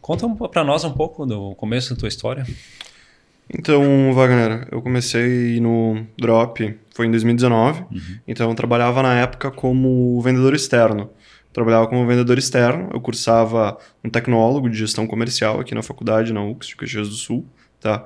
Conta para nós um pouco do começo da tua história. Então, Wagner, eu comecei no Drop, foi em 2019, então eu trabalhava na época como vendedor externo. Trabalhava como vendedor externo, eu cursava um tecnólogo de gestão comercial aqui na faculdade, na UX de Caxias do Sul, tá?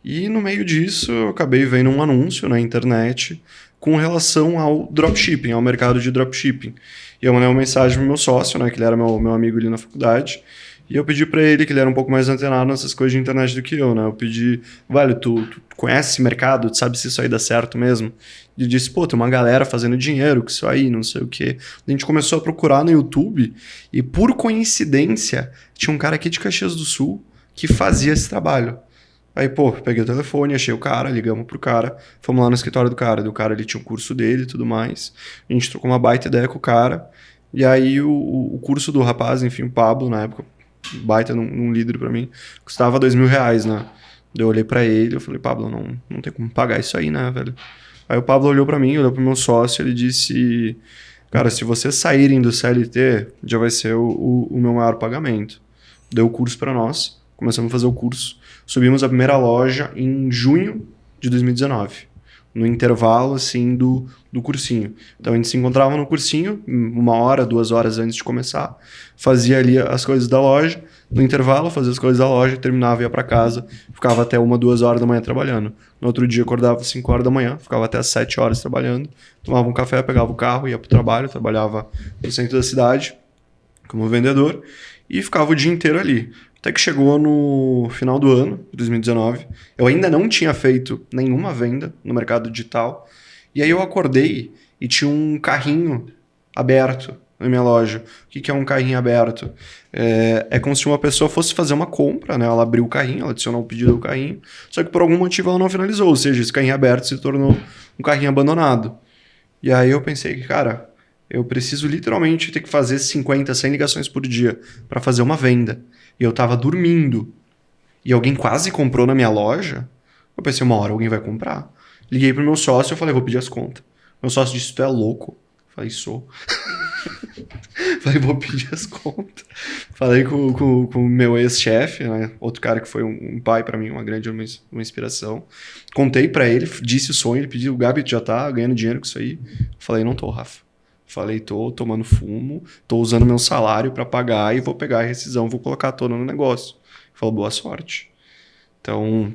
E no meio disso eu acabei vendo um anúncio na internet com relação ao dropshipping, ao mercado de dropshipping. E eu mandei uma mensagem pro meu sócio, né, que ele era meu amigo ali na faculdade, e eu pedi pra ele, que ele era um pouco mais antenado nessas coisas de internet do que eu, né? Eu pedi, velho, tu conhece esse mercado? Tu sabe se isso aí dá certo mesmo? Ele disse, pô, tem uma galera fazendo dinheiro com isso aí, não sei o quê. A gente começou a procurar no YouTube e, por coincidência, tinha um cara aqui de Caxias do Sul que fazia esse trabalho. Aí, pô, peguei o telefone, achei o cara, ligamos pro cara, fomos lá no escritório do cara. Do cara, ele tinha um curso dele e tudo mais. A gente trocou uma baita ideia com o cara. E aí, o curso do rapaz, enfim, o Pablo, na época, baita num líder pra mim, custava R$2.000, né? Eu olhei pra ele, eu falei, Pablo, não tem como pagar isso aí, né, velho? Aí o Pablo olhou pra mim, olhou pro meu sócio, ele disse, cara, se vocês saírem do CLT, já vai ser o meu maior pagamento. Deu o curso pra nós, começamos a fazer o curso, subimos a primeira loja em junho de 2019. No intervalo, assim, do cursinho. Então, a gente se encontrava no cursinho, 1 hora, 2 horas antes de começar, fazia ali as coisas da loja, no intervalo, fazia as coisas da loja, terminava, ia para casa, ficava até 1, 2 horas da manhã trabalhando. No outro dia, acordava às 5 horas da manhã, ficava até às 7 horas trabalhando, tomava um café, pegava o carro, ia pro trabalho, trabalhava no centro da cidade, como vendedor, e ficava o dia inteiro ali. Até que chegou no final do ano, 2019, eu ainda não tinha feito nenhuma venda no mercado digital, e aí eu acordei e tinha um carrinho aberto na minha loja. O que é um carrinho aberto? É como se uma pessoa fosse fazer uma compra, né? Ela abriu o carrinho, ela adicionou o pedido ao carrinho, só que por algum motivo ela não finalizou, ou seja, esse carrinho aberto se tornou um carrinho abandonado. E aí eu pensei que, cara, eu preciso literalmente ter que fazer 50, 100 ligações por dia para fazer uma venda. E eu tava dormindo. E alguém quase comprou na minha loja. Eu pensei, uma hora alguém vai comprar. Liguei pro meu sócio e falei, vou pedir as contas. Meu sócio disse, tu é louco? Eu falei, sou. Falei, vou pedir as contas. Falei com o meu ex-chefe, né? Outro cara que foi um pai pra mim, uma inspiração. Contei pra ele, disse o sonho, ele pediu, o Gabi, tu já tá ganhando dinheiro com isso aí? Falei, não tô, Rafa. Falei, tô tomando fumo, tô usando meu salário para pagar e vou pegar a rescisão, vou colocar toda no negócio. Falou, boa sorte. Então,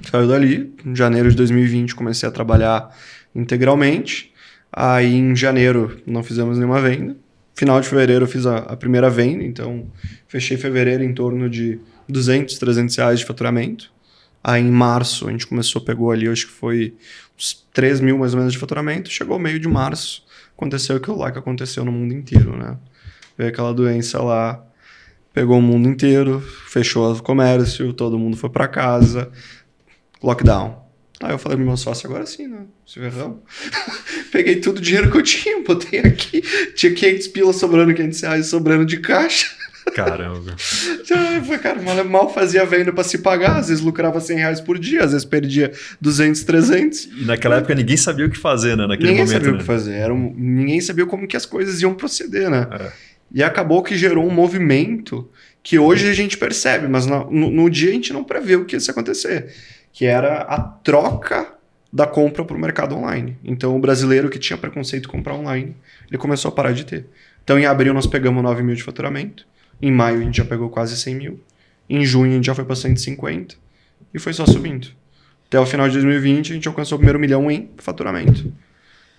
saiu dali. Em janeiro de 2020 comecei a trabalhar integralmente. Aí em janeiro não fizemos nenhuma venda. Final de fevereiro eu fiz a primeira venda, então fechei fevereiro em torno de 200, 300 reais de faturamento. Aí em março a gente pegou ali, acho que foi uns 3 mil mais ou menos de faturamento. Chegou meio de março. Aconteceu aquilo lá que aconteceu no mundo inteiro, né? Veio aquela doença lá, pegou o mundo inteiro, fechou o comércio, todo mundo foi para casa, lockdown. Aí eu falei pro meu sócio, agora sim, né? Se ferramos. Peguei todo o dinheiro que eu tinha, botei aqui, tinha 500 pilas sobrando, 500 reais sobrando de caixa. Caramba. Foi, cara, mal fazia venda para se pagar, às vezes lucrava 100 reais por dia, às vezes perdia 200, 300. E naquela época ninguém sabia o que fazer, né? Naquele ninguém momento, sabia né? o que fazer, ninguém sabia como que as coisas iam proceder, né? E acabou que gerou um movimento que hoje a gente percebe, mas no dia a gente não prevê o que ia acontecer, que era a troca da compra para o mercado online. Então o brasileiro que tinha preconceito de comprar online, ele começou a parar de ter. Então em abril nós pegamos 9 mil de faturamento, em maio a gente já pegou quase 100 mil, em junho a gente já foi para 150 e foi só subindo. Até o final de 2020 a gente alcançou o primeiro milhão em faturamento. No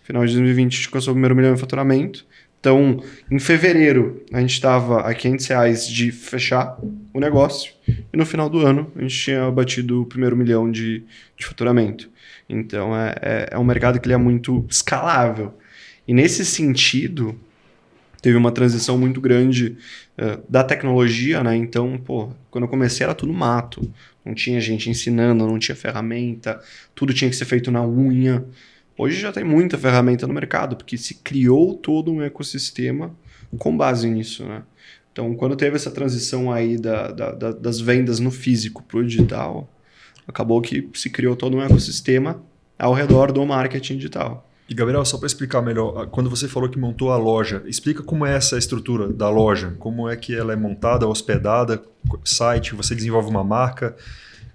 final de 2020 a gente alcançou o primeiro milhão em faturamento. Então, em fevereiro, a gente estava a 500 reais de fechar o negócio. E no final do ano, a gente tinha batido o primeiro milhão de faturamento. Então, é um mercado que ele é muito escalável. E nesse sentido, teve uma transição muito grande da tecnologia, né? Então, quando eu comecei era tudo mato. Não tinha gente ensinando, não tinha ferramenta. Tudo tinha que ser feito na unha. Hoje já tem muita ferramenta no mercado, porque se criou todo um ecossistema com base nisso, né? Então, quando teve essa transição aí das vendas no físico para o digital, acabou que se criou todo um ecossistema ao redor do marketing digital. E, Gabriel, só para explicar melhor, quando você falou que montou a loja, explica como é essa estrutura da loja, como é que ela é montada, hospedada, site, você desenvolve uma marca,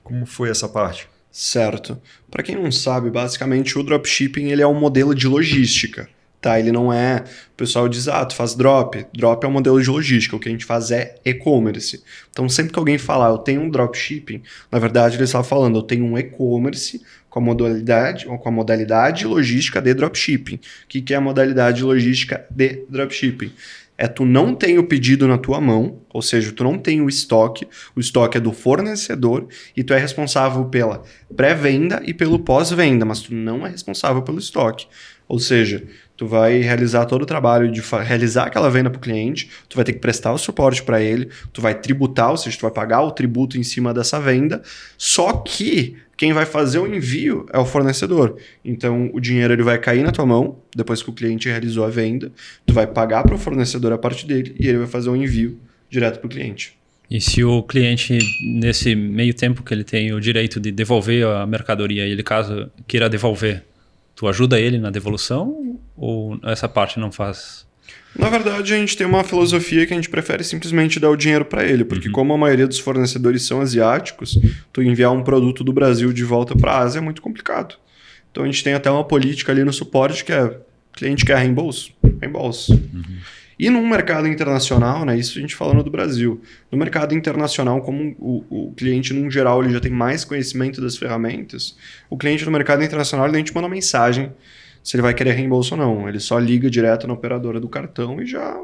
como foi essa parte? Certo. Para quem não sabe, basicamente o dropshipping ele é um modelo de logística. Tá, ele não é. O pessoal diz, tu faz drop. Drop é um modelo de logística. O que a gente faz é e-commerce. Então, sempre que alguém falar, eu tenho um dropshipping, na verdade, ele está falando, eu tenho um e-commerce com a modalidade logística de dropshipping. O que é a modalidade logística de dropshipping? É tu não tem o pedido na tua mão, ou seja, tu não tem o estoque é do fornecedor e tu é responsável pela pré-venda e pelo pós-venda, mas tu não é responsável pelo estoque. Ou seja, tu vai realizar todo o trabalho de realizar aquela venda para o cliente, tu vai ter que prestar o suporte para ele, tu vai tributar, ou seja, tu vai pagar o tributo em cima dessa venda, só que quem vai fazer o envio é o fornecedor. Então, o dinheiro ele vai cair na tua mão, depois que o cliente realizou a venda, tu vai pagar para o fornecedor a parte dele e ele vai fazer o envio direto para o cliente. E se o cliente, nesse meio tempo que ele tem o direito de devolver a mercadoria, ele caso queira devolver, tu ajuda ele na devolução ou essa parte não faz? Na verdade, a gente tem uma filosofia que a gente prefere simplesmente dar o dinheiro para ele, porque como a maioria dos fornecedores são asiáticos, tu enviar um produto do Brasil de volta para a Ásia é muito complicado. Então a gente tem até uma política ali no suporte que é cliente quer reembolso, reembolso. E no mercado internacional, né, isso a gente falando do Brasil, no mercado internacional, como o cliente, num geral, ele já tem mais conhecimento das ferramentas, o cliente no mercado internacional, ele nem te manda uma mensagem se ele vai querer reembolso ou não. Ele só liga direto na operadora do cartão e já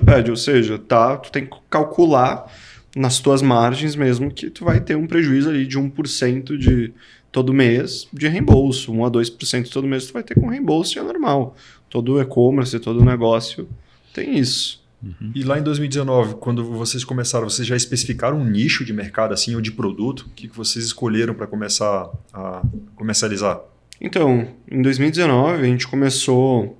pede. Ou seja, tu tem que calcular nas tuas margens mesmo que tu vai ter um prejuízo ali de 1% de todo mês de reembolso. 1 a 2% todo mês tu vai ter com reembolso e é normal. Todo e-commerce, todo negócio tem isso. E lá em 2019, quando vocês começaram, vocês já especificaram um nicho de mercado assim ou de produto? O que vocês escolheram para começar a comercializar? Então, em 2019 a gente começou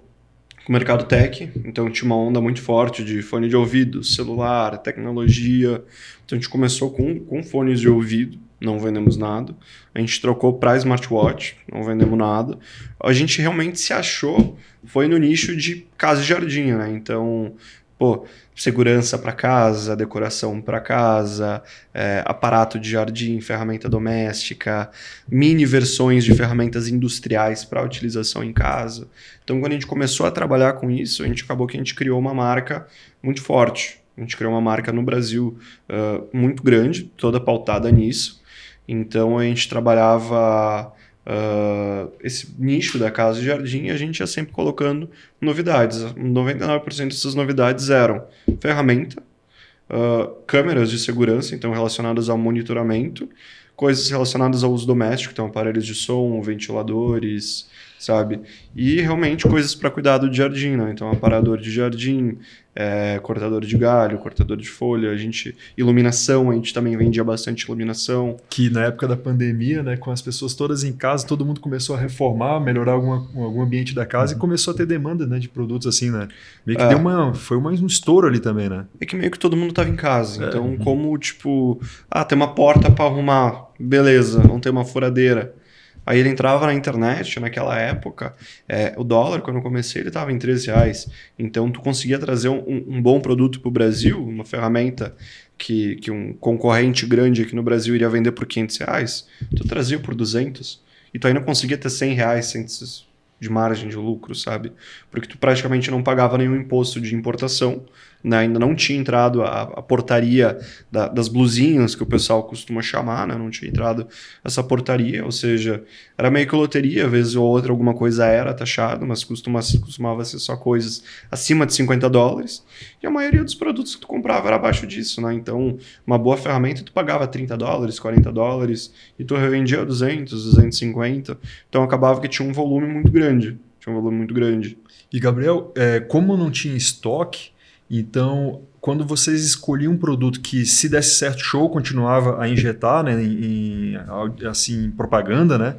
com o mercado tech, então tinha uma onda muito forte de fone de ouvido, celular, tecnologia. Então a gente começou com fones de ouvido, não vendemos nada. A gente trocou para smartwatch, não vendemos nada. A gente realmente se achou, foi no nicho de casa e jardim, né? Então, segurança para casa, decoração para casa, aparato de jardim, ferramenta doméstica, mini versões de ferramentas industriais para utilização em casa. Então, quando a gente começou a trabalhar com isso, acabou que a gente criou uma marca muito forte. A gente criou uma marca no Brasil muito grande, toda pautada nisso. Então, a gente trabalhava esse nicho da casa de jardim, a gente ia sempre colocando novidades. 99% dessas novidades eram ferramenta, câmeras de segurança, então relacionadas ao monitoramento, coisas relacionadas ao uso doméstico, então aparelhos de som, ventiladores, sabe? E realmente coisas para cuidado de jardim, né? Então aparador de jardim, cortador de galho, cortador de folha, iluminação, a gente também vendia bastante iluminação. Que na época da pandemia, né, com as pessoas todas em casa, todo mundo começou a reformar, melhorar algum ambiente da casa e começou a ter demanda, né, de produtos assim, né? Meio que foi um estouro ali também, né? É que meio que todo mundo estava em casa, então como tem uma porta para arrumar, beleza, não tem uma furadeira. Aí ele entrava na internet, naquela época, o dólar, quando eu comecei, ele estava em R$13. Então, tu conseguia trazer um bom produto para o Brasil, uma ferramenta que um concorrente grande aqui no Brasil iria vender por R$500, tu trazia por 200 e tu ainda conseguia ter R$100 de margem de lucro, sabe? Porque tu praticamente não pagava nenhum imposto de importação, né? Ainda não tinha entrado a portaria das blusinhas, que o pessoal costuma chamar, né? Não tinha entrado essa portaria, ou seja, era meio que loteria, às vezes ou outra alguma coisa era taxada, mas costumava ser só coisas acima de $50, e a maioria dos produtos que tu comprava era abaixo disso, né? Então, uma boa ferramenta tu pagava $30, $40, e tu revendia 200, 250, então acabava que tinha um volume muito grande. E Gabriel, como não tinha estoque, então, quando vocês escolhiam um produto que, se desse certo show, continuava a injetar, né, em propaganda, né?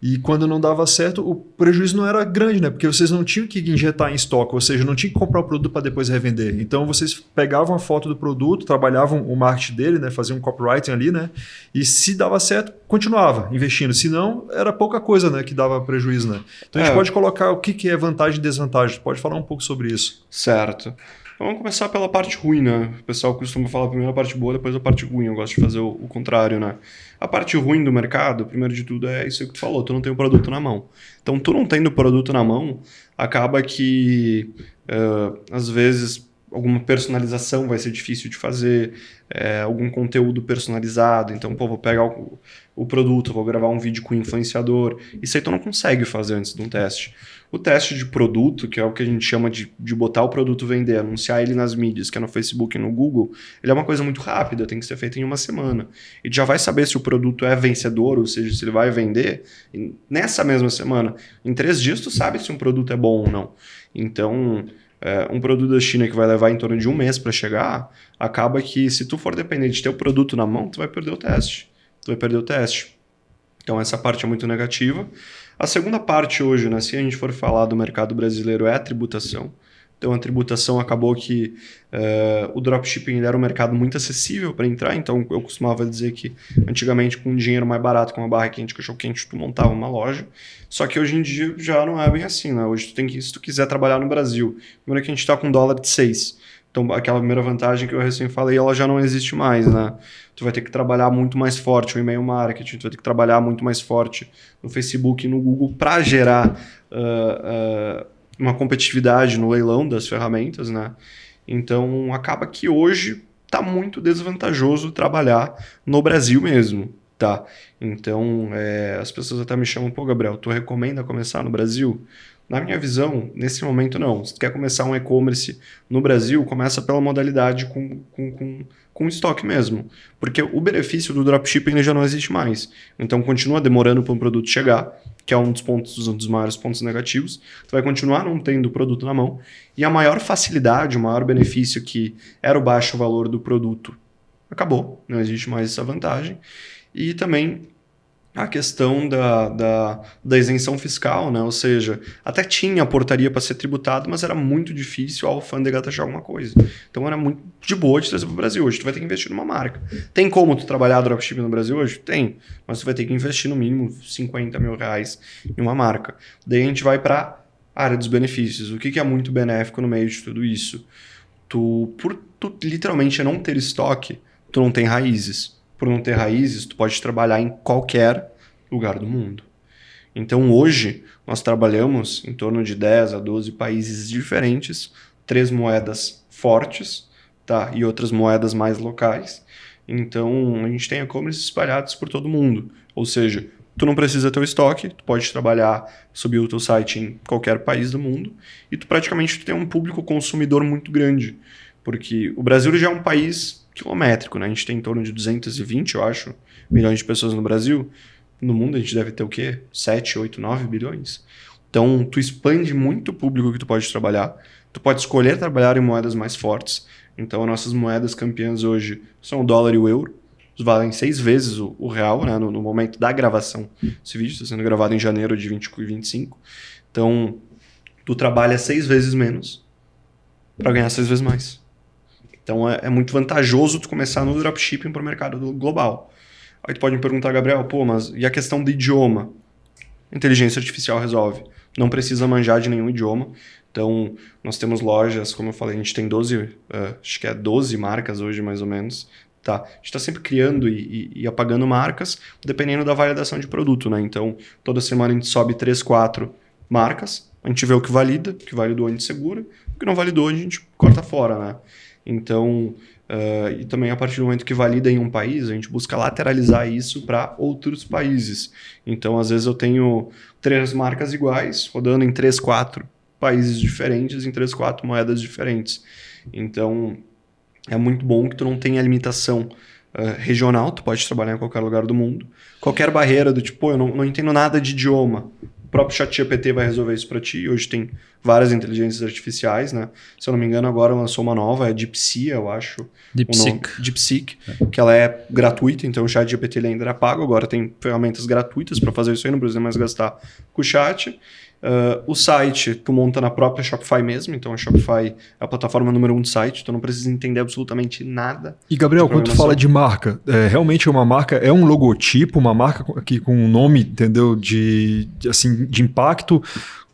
E quando não dava certo, o prejuízo não era grande, né? Porque vocês não tinham que injetar em estoque, ou seja, não tinham que comprar o produto para depois revender. Então vocês pegavam a foto do produto, trabalhavam o marketing dele, né? Faziam um copywriting ali, né? E se dava certo, continuava investindo. Se não, era pouca coisa, né? Que dava prejuízo, né? Então a gente pode colocar o que é vantagem e desvantagem. Pode falar um pouco sobre isso. Certo. Então vamos começar pela parte ruim, né? O pessoal costuma falar primeiro a parte boa, depois a parte ruim. Eu gosto de fazer o contrário, né? A parte ruim do mercado, primeiro de tudo, é isso que tu falou. Tu não tem o produto na mão. Então, tu não tendo o produto na mão, acaba que, às vezes, alguma personalização vai ser difícil de fazer, algum conteúdo personalizado. Então, pô, vou pegar o produto, vou gravar um vídeo com o influenciador. Isso aí tu não consegue fazer antes de um teste. O teste de produto, que é o que a gente chama de botar o produto vender, anunciar ele nas mídias, que é no Facebook e no Google, ele é uma coisa muito rápida, tem que ser feito em uma semana. E já vai saber se o produto é vencedor, ou seja, se ele vai vender nessa mesma semana. Em 3 dias tu sabe se um produto é bom ou não. Então, um produto da China que vai levar em torno de 1 mês para chegar, acaba que se tu for dependente de ter o produto na mão, tu vai perder o teste. Então essa parte é muito negativa. A segunda parte hoje, né, se a gente for falar do mercado brasileiro, é a tributação. Então a tributação acabou que o dropshipping era um mercado muito acessível para entrar, então eu costumava dizer que antigamente com um dinheiro mais barato, com uma barra quente, cachorro quente, tu montava uma loja. Só que hoje em dia já não é bem assim, né? Hoje tu tem que, se tu quiser trabalhar no Brasil, primeiro que a gente está com $1 de 6. Então aquela primeira vantagem que eu recém falei, ela já não existe mais, né? Tu vai ter que trabalhar muito mais forte o e-mail marketing, tu vai ter que trabalhar muito mais forte no Facebook e no Google para gerar uma competitividade no leilão das ferramentas, né? Então acaba que hoje está muito desvantajoso trabalhar no Brasil mesmo, tá? Então as pessoas até me chamam, pô, Gabriel, tu recomenda começar no Brasil? Na minha visão, nesse momento não. Se tu quer começar um e-commerce no Brasil, começa pela modalidade com estoque mesmo. Porque o benefício do dropshipping ele já não existe mais. Então continua demorando para um produto chegar, que é um dos maiores pontos negativos. Tu vai continuar não tendo o produto na mão. E a maior facilidade, o maior benefício que era o baixo valor do produto, acabou. Não existe mais essa vantagem. E também a questão da isenção fiscal, né? Ou seja, até tinha a portaria para ser tributado, mas era muito difícil a alfândega taxar alguma coisa. Então era muito de boa de trazer para o Brasil. Hoje tu vai ter que investir numa marca. Tem como tu trabalhar dropshipping no Brasil hoje? Tem. Mas tu vai ter que investir no mínimo R$50 mil em uma marca. Daí a gente vai para a área dos benefícios. O que é muito benéfico no meio de tudo isso? Por tu literalmente não ter estoque, tu não tem raízes. Por não ter raízes, tu pode trabalhar em qualquer lugar do mundo. Então hoje nós trabalhamos em torno de 10 a 12 países diferentes, 3 moedas fortes, tá? E outras moedas mais locais. Então a gente tem e-commerce espalhados por todo mundo. Ou seja, tu não precisa ter o estoque, tu pode trabalhar, subir o teu site em qualquer país do mundo e tu praticamente tem um público consumidor muito grande. Porque o Brasil já é um país quilométrico, né? A gente tem em torno de 220, eu acho, milhões de pessoas no Brasil. No mundo a gente deve ter o quê? 7, 8, 9 bilhões. Então, tu expande muito o público que tu pode trabalhar. Tu pode escolher trabalhar em moedas mais fortes. Então, nossas moedas campeãs hoje são o dólar e o euro. Eles valem 6 vezes o real, né? No momento da gravação. Esse vídeo está sendo gravado em janeiro de 2025. Então, tu trabalha 6 vezes menos para ganhar 6 vezes mais. Então é muito vantajoso tu começar no dropshipping para o mercado global. Aí tu pode me perguntar, Gabriel, pô, mas e a questão do idioma? Inteligência artificial resolve. Não precisa manjar de nenhum idioma. Então nós temos lojas, como eu falei, a gente tem 12, acho que é 12 marcas hoje mais ou menos. Tá? A gente está sempre criando e apagando marcas, dependendo da validação de produto, né? Então toda semana a gente sobe 3, 4 marcas, a gente vê o que validou a gente segura, o que não validou a gente corta fora, né? Então, e também a partir do momento que valida em um país, a gente busca lateralizar isso para outros países. Então, às vezes eu tenho 3 marcas iguais, rodando em 3, 4 países diferentes, em 3, 4 moedas diferentes. Então, é muito bom que tu não tenha limitação regional, tu pode trabalhar em qualquer lugar do mundo. Qualquer barreira do tipo, eu não entendo nada de idioma. próprio ChatGPT vai resolver isso para ti. Hoje tem várias inteligências artificiais, né? Se eu não me engano, agora lançou uma nova, é DeepSeek, eu acho. DeepSeek, que ela é gratuita, então o ChatGPT ele ainda era pago, agora tem ferramentas gratuitas para fazer isso aí, não precisa mais gastar com o chat. O site tu monta na própria Shopify mesmo, então a Shopify é a plataforma número 1 do site, tu não precisa entender absolutamente nada. E Gabriel, quando tu fala de marca, realmente uma marca é um logotipo, uma marca aqui com um nome, entendeu, de impacto,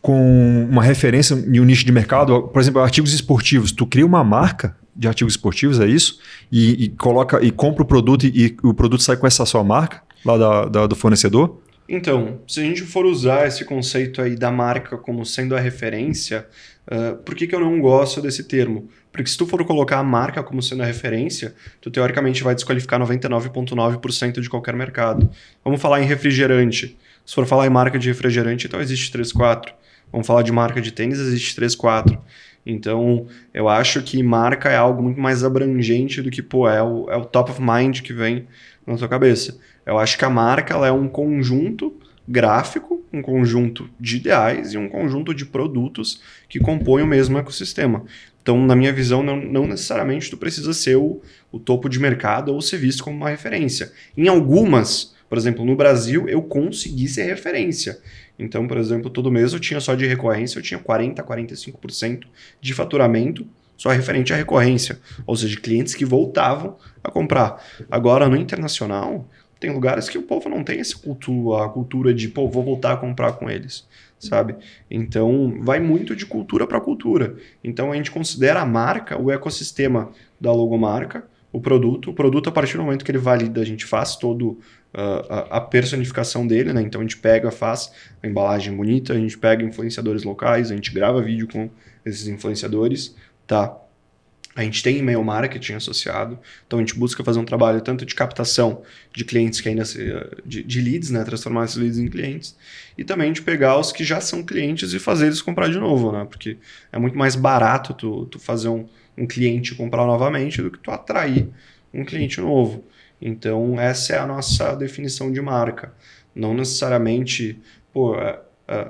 com uma referência em um nicho de mercado, por exemplo, artigos esportivos, tu cria uma marca de artigos esportivos, é isso? E compra o produto e o produto sai com essa sua marca lá do fornecedor? Então, se a gente for usar esse conceito aí da marca como sendo a referência, por que eu não gosto desse termo? Porque se tu for colocar a marca como sendo a referência, tu teoricamente vai desqualificar 99,9% de qualquer mercado. Vamos falar em refrigerante. Se for falar em marca de refrigerante, então existe 3, 4. Vamos falar de marca de tênis, existe 3, 4. Então, eu acho que marca é algo muito mais abrangente do que, é o top of mind que vem na tua cabeça. Eu acho que a marca ela é um conjunto gráfico, um conjunto de ideais e um conjunto de produtos que compõem o mesmo ecossistema. Então, na minha visão, não necessariamente tu precisa ser o topo de mercado ou ser visto como uma referência. Em algumas, por exemplo, no Brasil, eu consegui ser referência. Então, por exemplo, todo mês eu tinha só de recorrência, eu tinha 40%, 45% de faturamento só referente à recorrência, ou seja, clientes que voltavam a comprar. Agora, no internacional, tem lugares que o povo não tem essa cultura, a cultura de, vou voltar a comprar com eles, sabe? Então, vai muito de cultura para cultura. Então, a gente considera a marca, o ecossistema da logomarca, o produto, a partir do momento que ele valida, a gente faz todo a personificação dele, né? Então, a gente pega, faz a embalagem bonita, a gente pega influenciadores locais, a gente grava vídeo com esses influenciadores, tá? A gente tem e-mail marketing associado, então a gente busca fazer um trabalho tanto de captação de clientes que ainda de leads, né, transformar esses leads em clientes, e também de pegar os que já são clientes e fazer eles comprar de novo, né? Porque é muito mais barato tu fazer um cliente comprar novamente do que tu atrair um cliente novo. Então essa é a nossa definição de marca. Não necessariamente,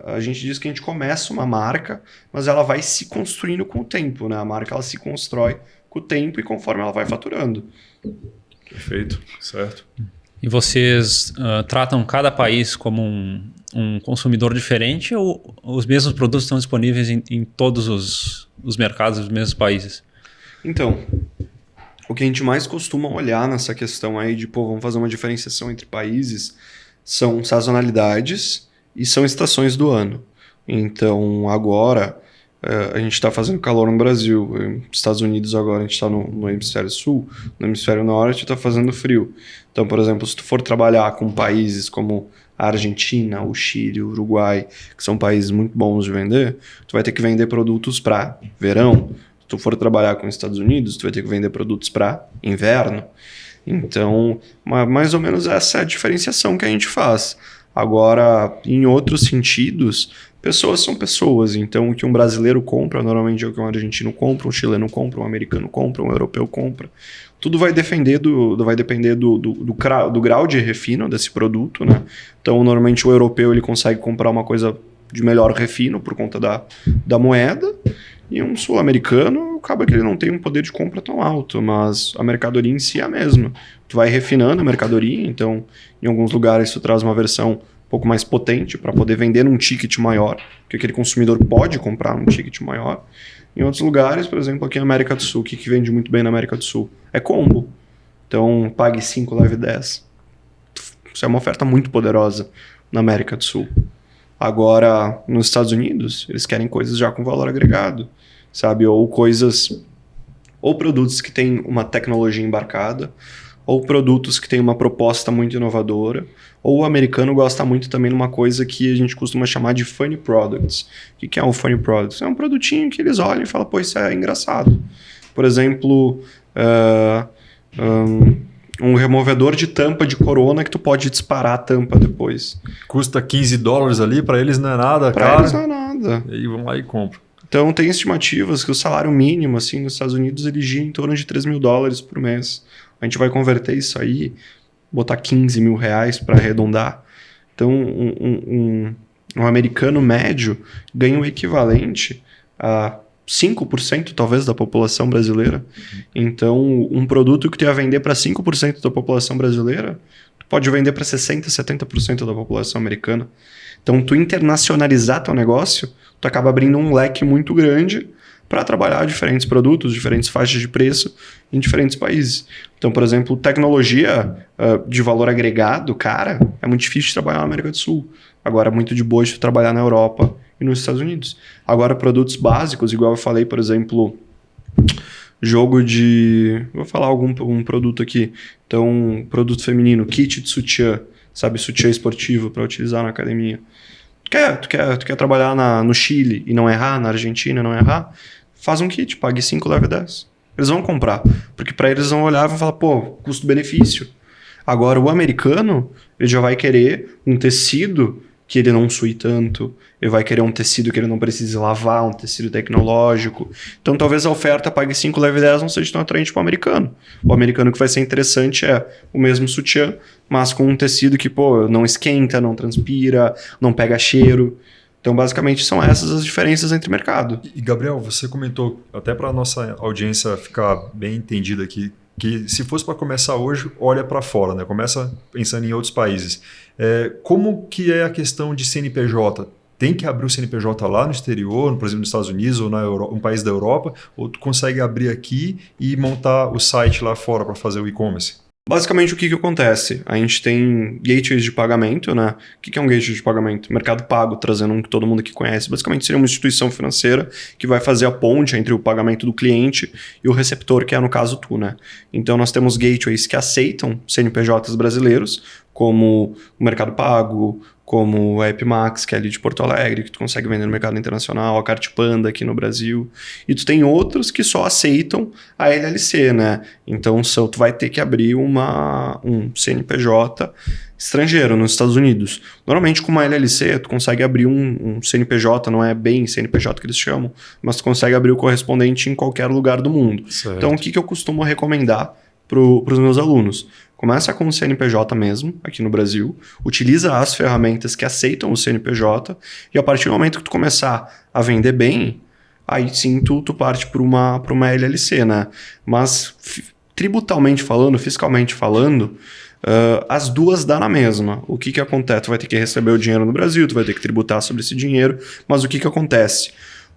a gente diz que a gente começa uma marca, mas ela vai se construindo com o tempo, né? A marca ela se constrói com o tempo e conforme ela vai faturando. Perfeito, certo. E vocês tratam cada país como um consumidor diferente ou os mesmos produtos estão disponíveis em todos os mercados dos mesmos países? Então, o que a gente mais costuma olhar nessa questão aí de, vamos fazer uma diferenciação entre países, são sazonalidades e são estações do ano. Então, agora, a gente está fazendo calor no Brasil. Nos Estados Unidos, agora, a gente está no hemisfério sul. No hemisfério norte, está fazendo frio. Então, por exemplo, se tu for trabalhar com países como a Argentina, o Chile, o Uruguai, que são países muito bons de vender, tu vai ter que vender produtos para verão. Se tu for trabalhar com os Estados Unidos, tu vai ter que vender produtos para inverno. Então, mais ou menos essa é a diferenciação que a gente faz. Agora, em outros sentidos, pessoas são pessoas. Então, o que um brasileiro compra, normalmente é o que um argentino compra, um chileno compra, um americano compra, um europeu compra. Tudo vai depender do grau de refino desse produto, né? Então, normalmente o europeu ele consegue comprar uma coisa de melhor refino por conta da moeda. E um sul-americano, acaba que ele não tem um poder de compra tão alto, mas a mercadoria em si é a mesma. Tu vai refinando a mercadoria, então em alguns lugares tu traz uma versão um pouco mais potente para poder vender num ticket maior, que aquele consumidor pode comprar num ticket maior. Em outros lugares, por exemplo, aqui na América do Sul, o que vende muito bem na América do Sul? É combo. Então, pague 5, leve 10. Isso é uma oferta muito poderosa na América do Sul. Agora, nos Estados Unidos, eles querem coisas já com valor agregado, sabe? Ou produtos que têm uma tecnologia embarcada, ou produtos que têm uma proposta muito inovadora, ou o americano gosta muito também de uma coisa que a gente costuma chamar de funny products. O que é um funny product? É um produtinho que eles olham e falam, isso é engraçado. Por exemplo, um removedor de tampa de Corona que tu pode disparar a tampa depois. Custa $15 ali, para eles não é nada, cara. Para eles não é nada. E aí vão lá e compram. Então tem estimativas que o salário mínimo assim, nos Estados Unidos ele gira em torno de $3.000 por mês. A gente vai converter isso aí, botar R$15.000 para arredondar. Então um americano médio ganha o equivalente a 5% talvez da população brasileira. Então, um produto que tu ia vender para 5% da população brasileira, tu pode vender para 60%, 70% da população americana. Então, tu internacionalizar teu negócio, tu acaba abrindo um leque muito grande para trabalhar diferentes produtos, diferentes faixas de preço em diferentes países. Então, por exemplo, tecnologia de valor agregado, cara, é muito difícil de trabalhar na América do Sul. Agora, é muito de boa de trabalhar na Europa e nos Estados Unidos. Agora, produtos básicos, igual eu falei, por exemplo, jogo de... Vou falar um produto aqui. Então, produto feminino, kit de sutiã, sabe? Sutiã esportivo para utilizar na academia. Tu quer trabalhar no Chile e não errar, na Argentina e não errar? Faz um kit, pague 5, leve 10. Eles vão comprar, porque para eles vão olhar e vão falar, pô, custo-benefício. Agora, o americano, ele já vai querer um tecido que ele não sue tanto, ele vai querer um tecido que ele não precise lavar, um tecido tecnológico. Então, talvez a oferta pague 5, leve 10 não seja tão atraente para o americano. O americano que vai ser interessante é o mesmo sutiã, mas com um tecido que, pô, não esquenta, não transpira, não pega cheiro. Então, basicamente, são essas as diferenças entre mercado. E, Gabriel, você comentou, até para a nossa audiência ficar bem entendida aqui, que se fosse para começar hoje, olha para fora, né? Começa pensando em outros países. Como que é a questão de CNPJ? Tem que abrir o CNPJ lá no exterior, por exemplo, nos Estados Unidos ou um país da Europa, ou tu consegue abrir aqui e montar o site lá fora para fazer o e-commerce? Basicamente, o que acontece? A gente tem gateways de pagamento, né? O que é um gateway de pagamento? Mercado Pago, trazendo um que todo mundo aqui conhece. Basicamente, seria uma instituição financeira que vai fazer a ponte entre o pagamento do cliente e o receptor, que é, no caso, tu, né? Então, nós temos gateways que aceitam CNPJs brasileiros, como o Mercado Pago, como a Epmax, que é ali de Porto Alegre, que tu consegue vender no mercado internacional, a Cartpanda aqui no Brasil. E tu tem outros que só aceitam a LLC, né? Então, tu vai ter que abrir um CNPJ estrangeiro nos Estados Unidos. Normalmente, com uma LLC, tu consegue abrir um CNPJ, não é bem CNPJ que eles chamam, mas tu consegue abrir o correspondente em qualquer lugar do mundo. Certo. Então, o que eu costumo recomendar para os meus alunos? Começa com o CNPJ mesmo, aqui no Brasil, utiliza as ferramentas que aceitam o CNPJ e a partir do momento que tu começar a vender bem, aí sim tu parte para uma LLC, né? Mas tributalmente falando, fiscalmente falando, as duas dá na mesma. O que acontece? Tu vai ter que receber o dinheiro no Brasil, tu vai ter que tributar sobre esse dinheiro, mas o que acontece?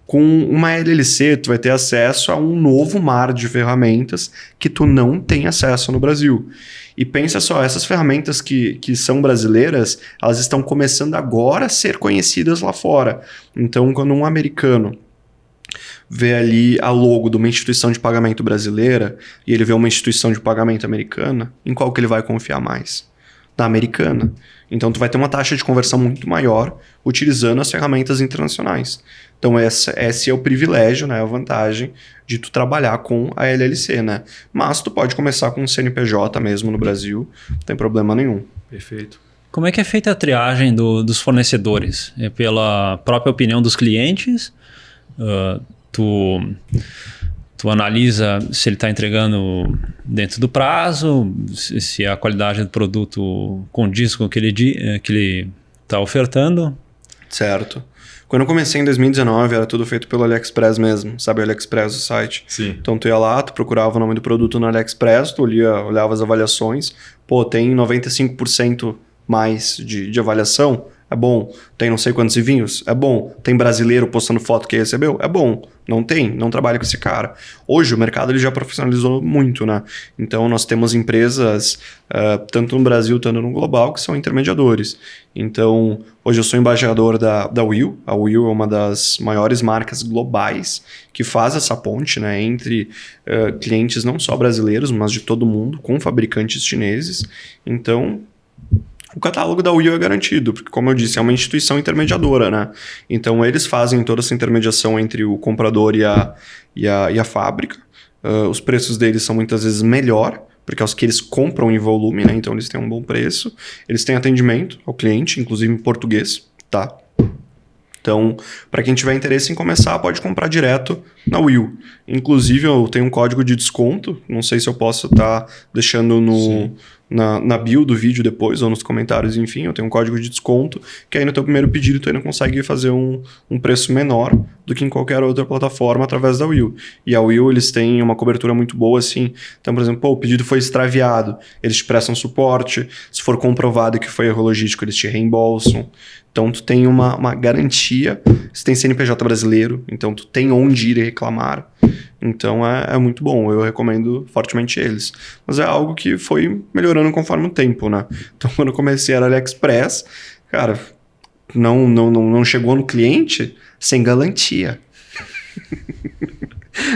Com uma LLC, tu vai ter acesso a um novo mar de ferramentas que tu não tem acesso no Brasil. E pensa só, essas ferramentas que são brasileiras, elas estão começando agora a ser conhecidas lá fora. Então, quando um americano vê ali a logo de uma instituição de pagamento brasileira e ele vê uma instituição de pagamento americana, em qual que ele vai confiar mais? Na americana. Então, tu vai ter uma taxa de conversão muito maior utilizando as ferramentas internacionais. Então, esse é o privilégio, né, a vantagem de tu trabalhar com a LLC, né? Mas tu pode começar com um CNPJ mesmo no Brasil, não tem problema nenhum. Perfeito. Como é que é feita a triagem dos fornecedores? É pela própria opinião dos clientes? Tu analisa se ele está entregando dentro do prazo, se a qualidade do produto condiz com o que ele está ofertando? Certo. Quando eu comecei em 2019, era tudo feito pelo AliExpress mesmo, sabe o AliExpress, o site? Sim. Então tu ia lá, tu procurava o nome do produto no AliExpress, tu olhava as avaliações, pô, tem 95% mais de avaliação, é bom. Tem não sei quantos envios, é bom. Tem brasileiro postando foto que recebeu, é bom. Não tem, não trabalha com esse cara. Hoje o mercado ele já profissionalizou muito, né? Então nós temos empresas, tanto no Brasil, tanto no global, que são intermediadores. Então hoje eu sou embaixador da Will. A Will é uma das maiores marcas globais que faz essa ponte, né, entre clientes não só brasileiros, mas de todo mundo, com fabricantes chineses. Então o catálogo da Will é garantido, porque, como eu disse, é uma instituição intermediadora, né? Então, eles fazem toda essa intermediação entre o comprador e a fábrica. Os preços deles são muitas vezes melhor, porque é os que eles compram em volume, né? Então, eles têm um bom preço. Eles têm atendimento ao cliente, inclusive em português, tá? Então, para quem tiver interesse em começar, pode comprar direto na Will. Inclusive, eu tenho um código de desconto, não sei se eu posso estar deixando no na bio do vídeo depois, ou nos comentários, enfim, eu tenho um código de desconto, que aí no teu primeiro pedido tu ainda consegue fazer um preço menor do que em qualquer outra plataforma através da Will. E a Will, eles têm uma cobertura muito boa, assim. Então, por exemplo, o pedido foi extraviado, eles te prestam suporte. Se for comprovado que foi erro logístico, eles te reembolsam. Então, tu tem uma garantia. Você tem CNPJ brasileiro, então tu tem onde ir reclamar. Então, é muito bom. Eu recomendo fortemente eles. Mas é algo que foi melhorando conforme o tempo, né? Então, quando eu comecei era AliExpress, cara, não chegou no cliente sem garantia.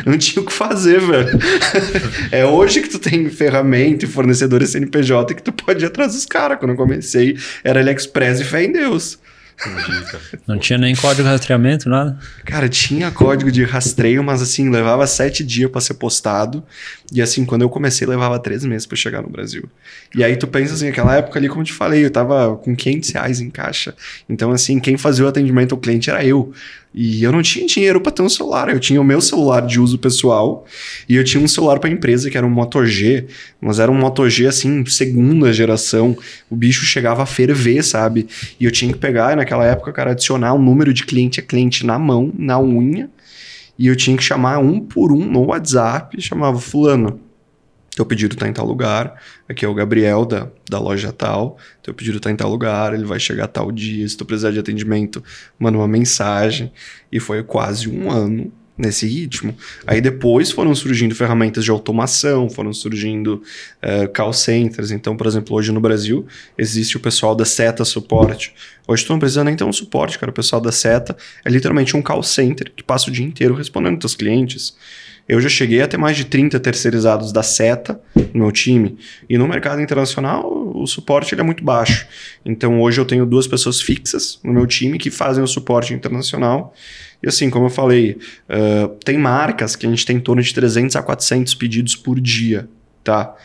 Não tinha o que fazer, velho. É hoje que tu tem ferramenta e fornecedores CNPJ que tu pode ir atrás dos caras. Quando eu comecei, era AliExpress e fé em Deus. Entendi, cara. Não tinha nem código de rastreamento, nada? Cara, tinha código de rastreio, mas assim, levava 7 dias pra ser postado. E assim, quando eu comecei, levava 3 meses pra chegar no Brasil. E aí tu pensa assim, aquela época ali, como eu te falei, eu tava com R$500 em caixa. Então assim, quem fazia o atendimento ao cliente era eu. E eu não tinha dinheiro para ter um celular. Eu tinha o meu celular de uso pessoal e eu tinha um celular para a empresa que era um Moto G, mas era um Moto G assim, segunda geração. O bicho chegava a ferver, sabe? E eu tinha que pegar, naquela época, cara, adicionar um número de cliente a cliente na mão, na unha, e eu tinha que chamar um por um no WhatsApp, chamava fulano. Teu pedido está em tal lugar, aqui é o Gabriel da loja tal, teu pedido está em tal lugar, ele vai chegar tal dia, se tu precisar de atendimento, manda uma mensagem. E foi quase um ano nesse ritmo. Aí depois foram surgindo ferramentas de automação, foram surgindo call centers. Então, por exemplo, hoje no Brasil existe o pessoal da Seta Suporte. Hoje tu não precisa nem ter um suporte, cara. O pessoal da Seta é literalmente um call center que passa o dia inteiro respondendo teus clientes. Eu já cheguei a ter mais de 30 terceirizados da Seta no meu time. E no mercado internacional, o suporte ele é muito baixo. Então, hoje eu tenho 2 pessoas fixas no meu time que fazem o suporte internacional. E assim, como eu falei, tem marcas que a gente tem em torno de 300 a 400 pedidos por dia, tá?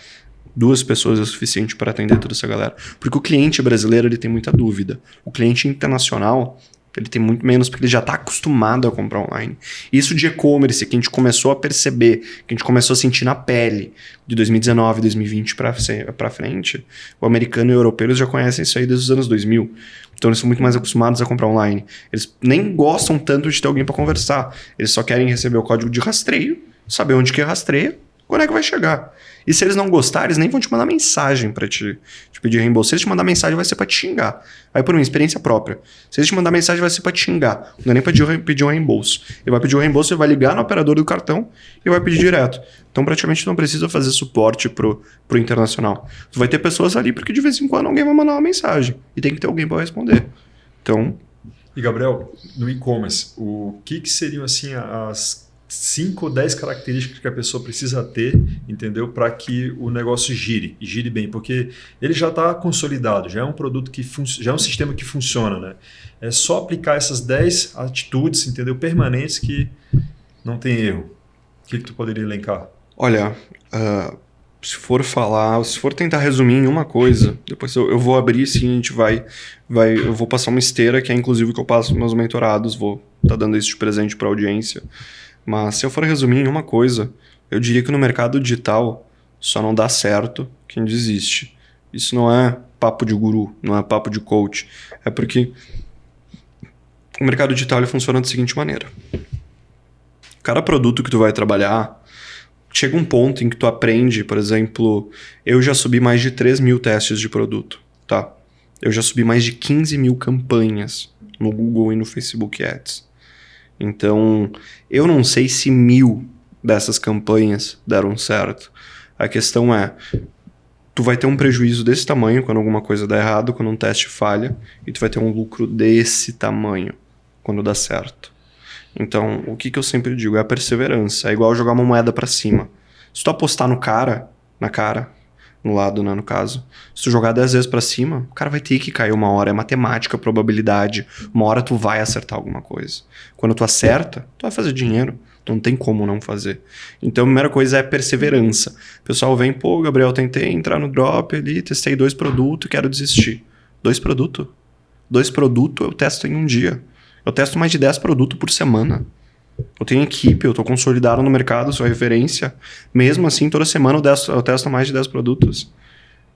2 pessoas é o suficiente para atender toda essa galera. Porque o cliente brasileiro ele tem muita dúvida. O cliente internacional ele tem muito menos, porque ele já está acostumado a comprar online. Isso de e-commerce, que a gente começou a perceber, que a gente começou a sentir na pele, de 2019, 2020 para frente, o americano e o europeu eles já conhecem isso aí desde os anos 2000. Então eles são muito mais acostumados a comprar online. Eles nem gostam tanto de ter alguém para conversar. Eles só querem receber o código de rastreio, saber onde que rastreia, quando é que vai chegar. E se eles não gostarem, eles nem vão te mandar mensagem para te pedir reembolso. Se eles te mandar mensagem, vai ser para te xingar. Aí por uma experiência própria. Se eles te mandar mensagem, vai ser para te xingar. Não é nem para pedir um reembolso. Ele vai pedir o reembolso, ele vai ligar no operador do cartão e vai pedir direto. Então praticamente não precisa fazer suporte pro internacional. Tu vai ter pessoas ali porque de vez em quando alguém vai mandar uma mensagem. E tem que ter alguém para responder. Então... E Gabriel, no e-commerce, o que seriam assim as 5 ou 10 características que a pessoa precisa ter, entendeu? Para que o negócio gire, e gire bem, porque ele já está consolidado, já é um produto que já é um sistema que funciona, né? É só aplicar essas 10 atitudes, entendeu? Permanentes que não tem erro. O que tu poderia elencar? Olha, se for tentar resumir em uma coisa, depois eu vou abrir sim, a gente eu vou passar uma esteira, que é inclusive o que eu passo nos meus mentorados, vou estar dando isso de presente para a audiência. Mas se eu for resumir em uma coisa, eu diria que no mercado digital só não dá certo quem desiste. Isso não é papo de guru, não é papo de coach. É porque o mercado digital ele funciona da seguinte maneira. Cada produto que tu vai trabalhar, chega um ponto em que tu aprende, por exemplo, eu já subi mais de 3 mil testes de produto, tá? Eu já subi mais de 15 mil campanhas no Google e no Facebook Ads. Então, eu não sei se 1000 dessas campanhas deram certo. A questão é, tu vai ter um prejuízo desse tamanho quando alguma coisa dá errado, quando um teste falha, e tu vai ter um lucro desse tamanho quando dá certo. Então, o que eu sempre digo é a perseverança. É igual jogar uma moeda para cima. Se tu apostar na cara, no lado, né, no caso. Se tu jogar 10 vezes para cima, o cara vai ter que cair uma hora. É matemática, probabilidade. Uma hora tu vai acertar alguma coisa. Quando tu acerta, tu vai fazer dinheiro. Não tem como não fazer. Então, a primeira coisa é perseverança. O pessoal vem, pô, Gabriel, tentei entrar no Drop ali, testei 2 produtos e quero desistir. 2 produtos? 2 produtos eu testo em um dia. Eu testo mais de 10 produtos por semana. Eu tenho equipe, eu estou consolidado no mercado, sou referência. Mesmo assim, toda semana eu testo mais de 10 produtos.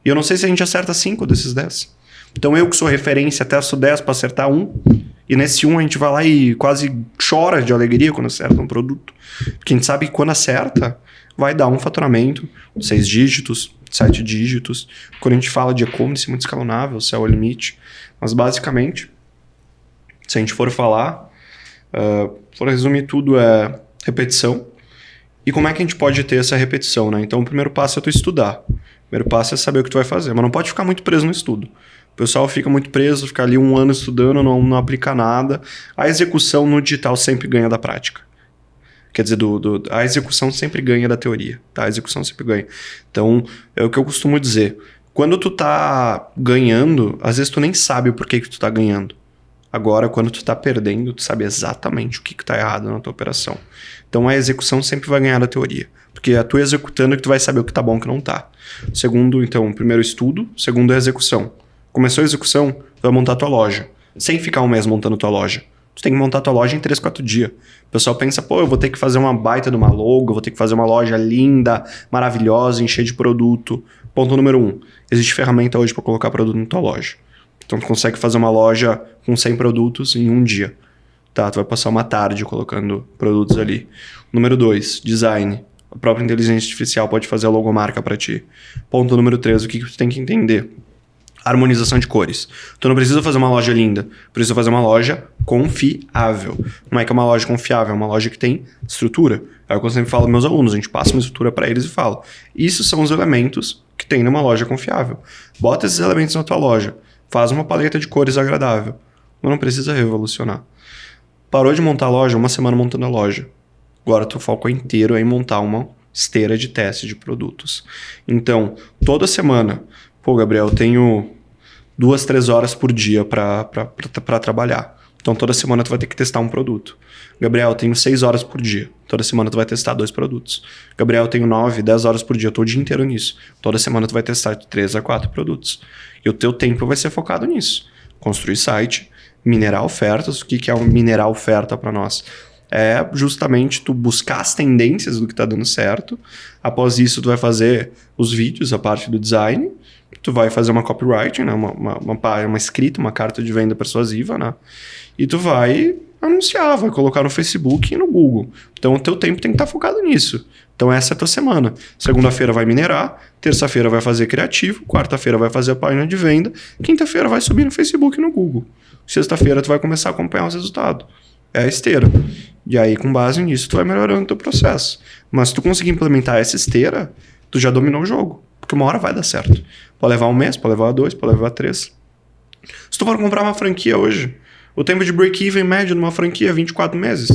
E eu não sei se a gente acerta 5 desses 10. Então eu que sou referência, testo 10 para acertar 1. E nesse 1 a gente vai lá e quase chora de alegria quando acerta um produto. Porque a gente sabe que quando acerta, vai dar um faturamento, 6 dígitos, 7 dígitos. Quando a gente fala de e-commerce muito escalonável, céu é o limite. Mas basicamente, se a gente for falar, for resumir tudo, é repetição. E como é que a gente pode ter essa repetição, né? Então o primeiro passo é tu estudar. O primeiro passo é saber o que tu vai fazer. Mas não pode ficar muito preso no estudo. O pessoal fica muito preso, fica ali 1 ano estudando, não aplica nada. A execução no digital sempre ganha da prática. Quer dizer, a execução sempre ganha da teoria. Tá? A execução sempre ganha. Então, é o que eu costumo dizer. Quando tu tá ganhando, às vezes tu nem sabe o porquê que tu tá ganhando. Agora, quando tu tá perdendo, tu sabe exatamente o que tá errado na tua operação. Então, a execução sempre vai ganhar da teoria. Porque é tu executando que tu vai saber o que tá bom e o que não tá. Segundo, então, primeiro estudo. Segundo, a execução. Começou a execução, tu vai montar tua loja. Sem ficar um mês montando tua loja. Tu tem que montar tua loja em 3, 4 dias. O pessoal pensa, pô, eu vou ter que fazer uma baita de uma logo, eu vou ter que fazer uma loja linda, maravilhosa, encher de produto. Ponto número 1. Existe ferramenta hoje para colocar produto na tua loja. Então tu consegue fazer uma loja com 100 produtos em um dia. Tá? Tu vai passar uma tarde colocando produtos ali. Número 2, design. A própria inteligência artificial pode fazer a logomarca para ti. Ponto número 3, o que tu tem que entender? Harmonização de cores. Tu não precisa fazer uma loja linda, precisa fazer uma loja confiável. Como é que é uma loja confiável? É uma loja que tem estrutura. É o que eu sempre falo aos meus alunos, a gente passa uma estrutura para eles e fala. Isso são os elementos que tem numa loja confiável. Bota esses elementos na tua loja, faz uma paleta de cores agradável. Mas não precisa revolucionar. Parou de montar a loja, 1 semana montando a loja. Agora teu foco inteiro é em montar uma esteira de teste de produtos. Então, toda semana, pô, Gabriel, eu tenho 2, 3 horas por dia para trabalhar. Então, toda semana tu vai ter que testar um produto. Gabriel, eu tenho 6 horas por dia. Toda semana tu vai testar 2 produtos. Gabriel, eu tenho 9, 10 horas por dia. Eu tô o dia inteiro nisso. Toda semana tu vai testar 3 a 4 produtos. E o teu tempo vai ser focado nisso. Construir site, minerar ofertas. O que é minerar oferta para nós? É justamente tu buscar as tendências do que tá dando certo. Após isso, tu vai fazer os vídeos, a parte do design. Tu vai fazer uma copywriting, né? uma escrita, uma carta de venda persuasiva, né? E tu vai anunciar, vai colocar no Facebook e no Google. Então o teu tempo tem que estar focado nisso. Então essa é a tua semana. Segunda-feira vai minerar, terça-feira vai fazer criativo, quarta-feira vai fazer a página de venda, quinta-feira vai subir no Facebook e no Google. Sexta-feira tu vai começar a acompanhar os resultados. É a esteira. E aí, com base nisso, tu vai melhorando o teu processo. Mas se tu conseguir implementar essa esteira, tu já dominou o jogo. Porque uma hora vai dar certo. Pode levar 1 mês, pode levar 2, pode levar 3. Se tu for comprar uma franquia hoje, o tempo de break-even médio numa franquia é 24 meses.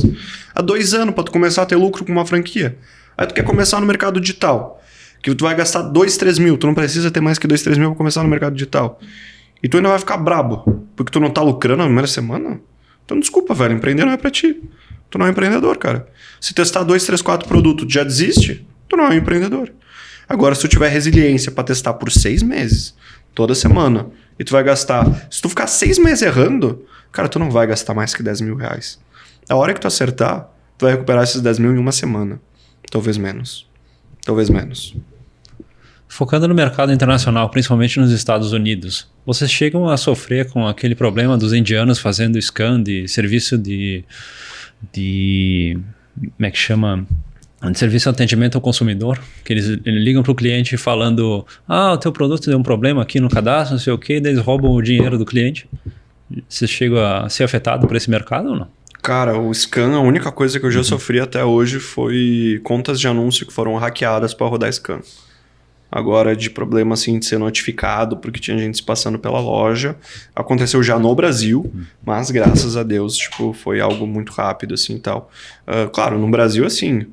Há 2 anos para tu começar a ter lucro com uma franquia. Aí tu quer começar no mercado digital, que tu vai gastar 2, 3 mil. Tu não precisa ter mais que 2, 3 mil para começar no mercado digital. E tu ainda vai ficar brabo, porque tu não tá lucrando na primeira semana. Então desculpa, velho, empreender não é pra ti. Tu não é empreendedor, cara. Se testar 2, 3, 4 produtos, tu já desiste, tu não é um empreendedor. Agora, se tu tiver resiliência para testar por 6 meses, toda semana, e tu vai gastar... Se tu ficar 6 meses errando, cara, tu não vai gastar mais que 10 mil reais. A hora que tu acertar, tu vai recuperar esses 10 mil em 1 semana. Talvez menos. Talvez menos. Focando no mercado internacional, principalmente nos Estados Unidos, vocês chegam a sofrer com aquele problema dos indianos fazendo scan de serviço de como é que chama? De serviço de atendimento ao consumidor, que eles ligam para o cliente falando, o teu produto deu um problema aqui no cadastro, não sei o quê, e daí eles roubam o dinheiro do cliente. Você chega a ser afetado por esse mercado ou não? Cara, o scan, a única coisa que eu já sofri até hoje foi contas de anúncio que foram hackeadas para rodar scan. Agora, de problema assim de ser notificado, porque tinha gente se passando pela loja. Aconteceu já no Brasil, mas graças a Deus, tipo, foi algo muito rápido assim e tal. Claro, no Brasil, assim,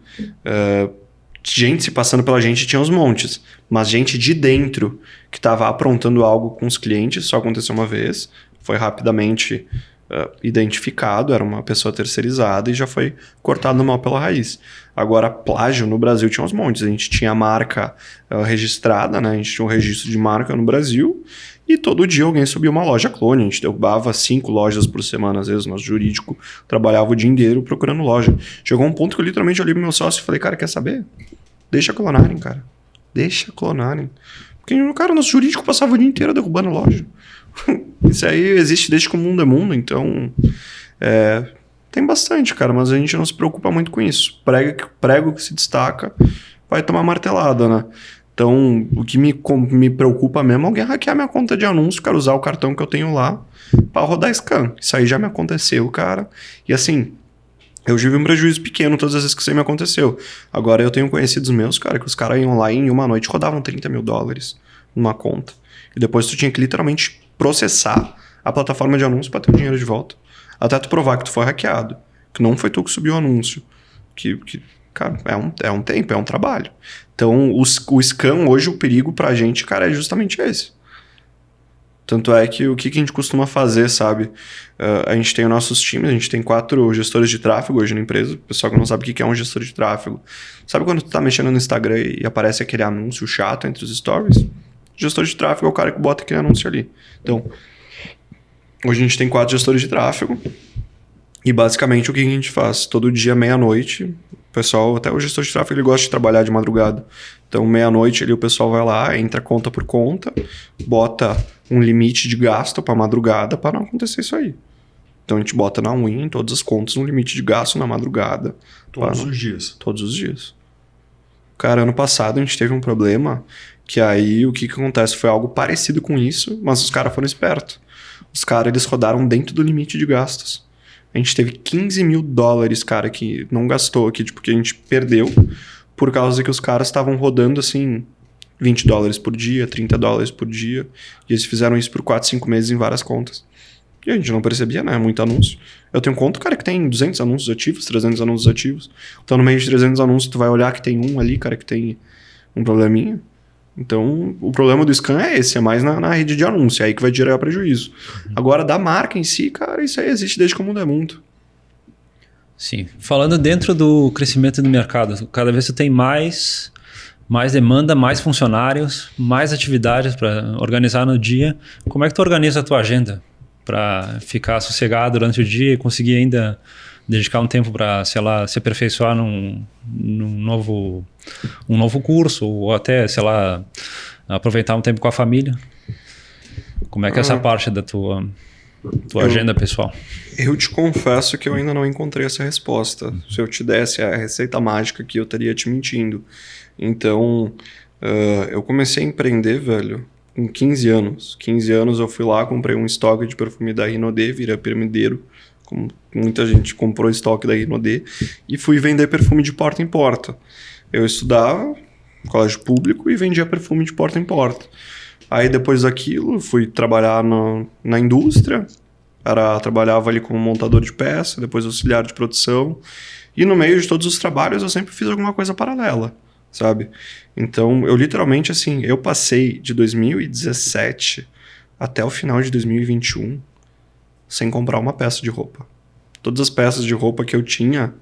gente se passando pela gente tinha uns montes, mas gente de dentro que estava aprontando algo com os clientes, só aconteceu uma vez, foi rapidamente identificado, era uma pessoa terceirizada e já foi cortado no mal pela raiz. Agora, plágio no Brasil tinha uns montes. A gente tinha a marca registrada, né? A gente tinha um registro de marca no Brasil e todo dia alguém subia uma loja clone. A gente derrubava 5 lojas por semana, às vezes, nosso jurídico trabalhava o dia inteiro procurando loja. Chegou um ponto que eu literalmente olhei pro meu sócio e falei, cara, quer saber? Deixa clonarem, cara. Deixa clonarem. Porque, cara, o nosso jurídico passava o dia inteiro derrubando loja. Isso aí existe desde que o mundo é mundo, então... tem bastante, cara, mas a gente não se preocupa muito com isso. Prego que se destaca vai tomar martelada, né? Então, o que me preocupa mesmo é alguém hackear minha conta de anúncio, cara, usar o cartão que eu tenho lá para rodar scan. Isso aí já me aconteceu, cara. E assim, eu tive um prejuízo pequeno todas as vezes que isso aí me aconteceu. Agora, eu tenho conhecidos meus, cara, que os caras iam lá e em uma noite rodavam $30 mil numa conta. E depois tu tinha que literalmente processar a plataforma de anúncio para ter o dinheiro de volta. Até tu provar que tu foi hackeado. Que não foi tu que subiu o anúncio. Cara, é um tempo, é um trabalho. Então, o scam hoje, o perigo pra gente, cara, é justamente esse. Tanto é que o que a gente costuma fazer, sabe? A gente tem os nossos times, a gente tem 4 gestores de tráfego hoje na empresa. O pessoal que não sabe o que é um gestor de tráfego. Sabe quando tu tá mexendo no Instagram e aparece aquele anúncio chato entre os stories? O gestor de tráfego é o cara que bota aquele anúncio ali. Então, hoje a gente tem 4 gestores de tráfego. E basicamente o que a gente faz? Todo dia, meia-noite, o pessoal, até o gestor de tráfego, ele gosta de trabalhar de madrugada. Então, meia-noite ali o pessoal vai lá, entra conta por conta, bota um limite de gasto para madrugada para não acontecer isso aí. Então a gente bota na win, em todas as contas, um limite de gasto na madrugada. Todos os dias. Todos os dias. Cara, ano passado a gente teve um problema que aí o que acontece? Foi algo parecido com isso, mas os caras foram espertos. Os caras, eles rodaram dentro do limite de gastos. A gente teve $15 mil, cara, que não gastou aqui, tipo, que a gente perdeu por causa que os caras estavam rodando, assim, $20 por dia, $30 por dia. E eles fizeram isso por 4, 5 meses em várias contas. E a gente não percebia, né? Muito anúncio. Eu tenho conta, cara, que tem 200 anúncios ativos, 300 anúncios ativos. Então, no meio de 300 anúncios, tu vai olhar que tem um ali, cara, que tem um probleminha. Então, o problema do scan é esse, é mais na rede de anúncio, é aí que vai gerar prejuízo. Agora, da marca em si, cara, isso aí existe desde que o mundo é mundo. Sim. Falando dentro do crescimento do mercado, cada vez você tem mais demanda, mais funcionários, mais atividades para organizar no dia. Como é que tu organiza a tua agenda para ficar sossegado durante o dia e conseguir ainda dedicar um tempo para, sei lá, se aperfeiçoar num novo curso ou até, sei lá, aproveitar um tempo com a família? Como é que é essa parte da tua agenda pessoal? Eu te confesso que eu ainda não encontrei essa resposta. Se eu te desse a receita mágica aqui, eu estaria te mentindo. Então, eu comecei a empreender, velho, com 15 anos. 15 anos eu fui lá, comprei um estoque de perfume da Rinodê, virei piramideiro. Como muita gente comprou estoque da Rinodê, e fui vender perfume de porta em porta. Eu estudava colégio público e vendia perfume de porta em porta. Aí depois daquilo fui trabalhar na indústria, trabalhava ali como montador de peça, depois auxiliar de produção, e no meio de todos os trabalhos eu sempre fiz alguma coisa paralela, sabe? Então eu literalmente assim, eu passei de 2017 até o final de 2021 sem comprar uma peça de roupa. Todas as peças de roupa que eu tinha,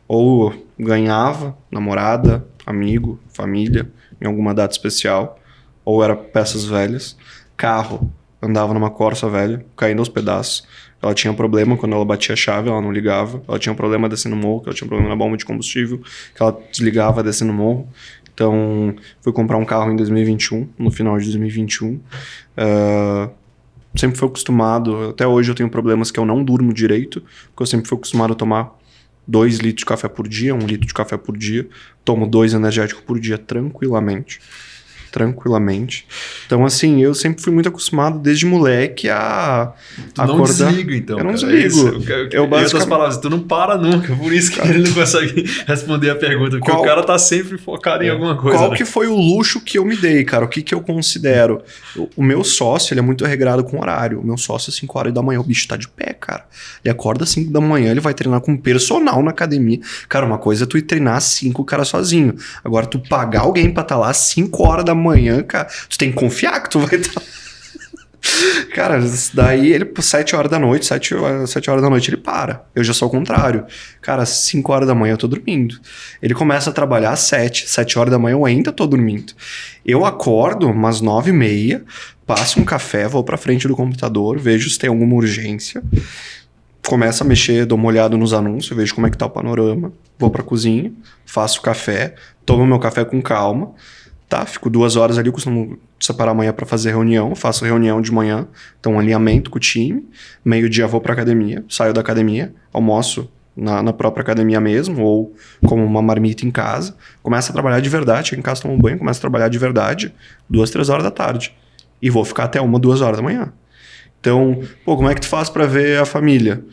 ou ganhava, namorada, amigo, família, em alguma data especial, ou era peças velhas. Carro, andava numa Corsa velha, caindo aos pedaços. Ela tinha problema quando ela batia a chave, ela não ligava. Ela tinha problema descendo o morro, que ela tinha problema na bomba de combustível, que ela desligava descendo o morro. Então, fui comprar um carro em 2021, no final de 2021. Sempre fui acostumado, até hoje eu tenho problemas que eu não durmo direito, porque eu sempre fui acostumado a tomar 2 litros de café por dia, 1 litro de café por dia. Tomo 2 energéticos por dia tranquilamente. Então, assim, eu sempre fui muito acostumado desde moleque a não acordar. Desliga, então. Eu não cara, desligo. Eu basicamente... Em outras palavras, tu não para nunca, por isso que ele não consegue responder a pergunta, porque o cara tá sempre focado em alguma coisa. Qual que foi o luxo que eu me dei, cara? O que eu considero? O meu sócio, ele é muito regrado com horário. O meu sócio, 5 horas da manhã, o bicho tá de pé, cara. Ele acorda às 5 da manhã, ele vai treinar com um personal na academia. Cara, uma coisa é tu ir treinar às 5, o cara sozinho. Agora, tu pagar alguém pra estar lá às 5 horas da manhã, cara, tu tem que confiar que tu vai estar... Cara, daí ele, 7 horas da noite, 7 horas da noite ele para. Eu já sou o contrário. Cara, às 5 horas da manhã eu tô dormindo. Ele começa a trabalhar às 7 horas da manhã eu ainda tô dormindo. Eu acordo umas 9h30, passo um café, vou pra frente do computador, vejo se tem alguma urgência, começo a mexer, dou uma olhada nos anúncios, vejo como é que tá o panorama, vou pra cozinha, faço café, tomo meu café com calma, Tá, fico 2 horas ali, eu costumo separar amanhã para fazer reunião, faço reunião de manhã, então alinhamento com o time, meio-dia vou para academia, saio da academia, almoço na própria academia mesmo, ou como uma marmita em casa, começo a trabalhar de verdade, chego em casa, tomo um banho, começo a trabalhar de verdade, 2, 3 horas da tarde, e vou ficar até 1, 2 horas da manhã. Então, pô, como é que tu faz para ver a família?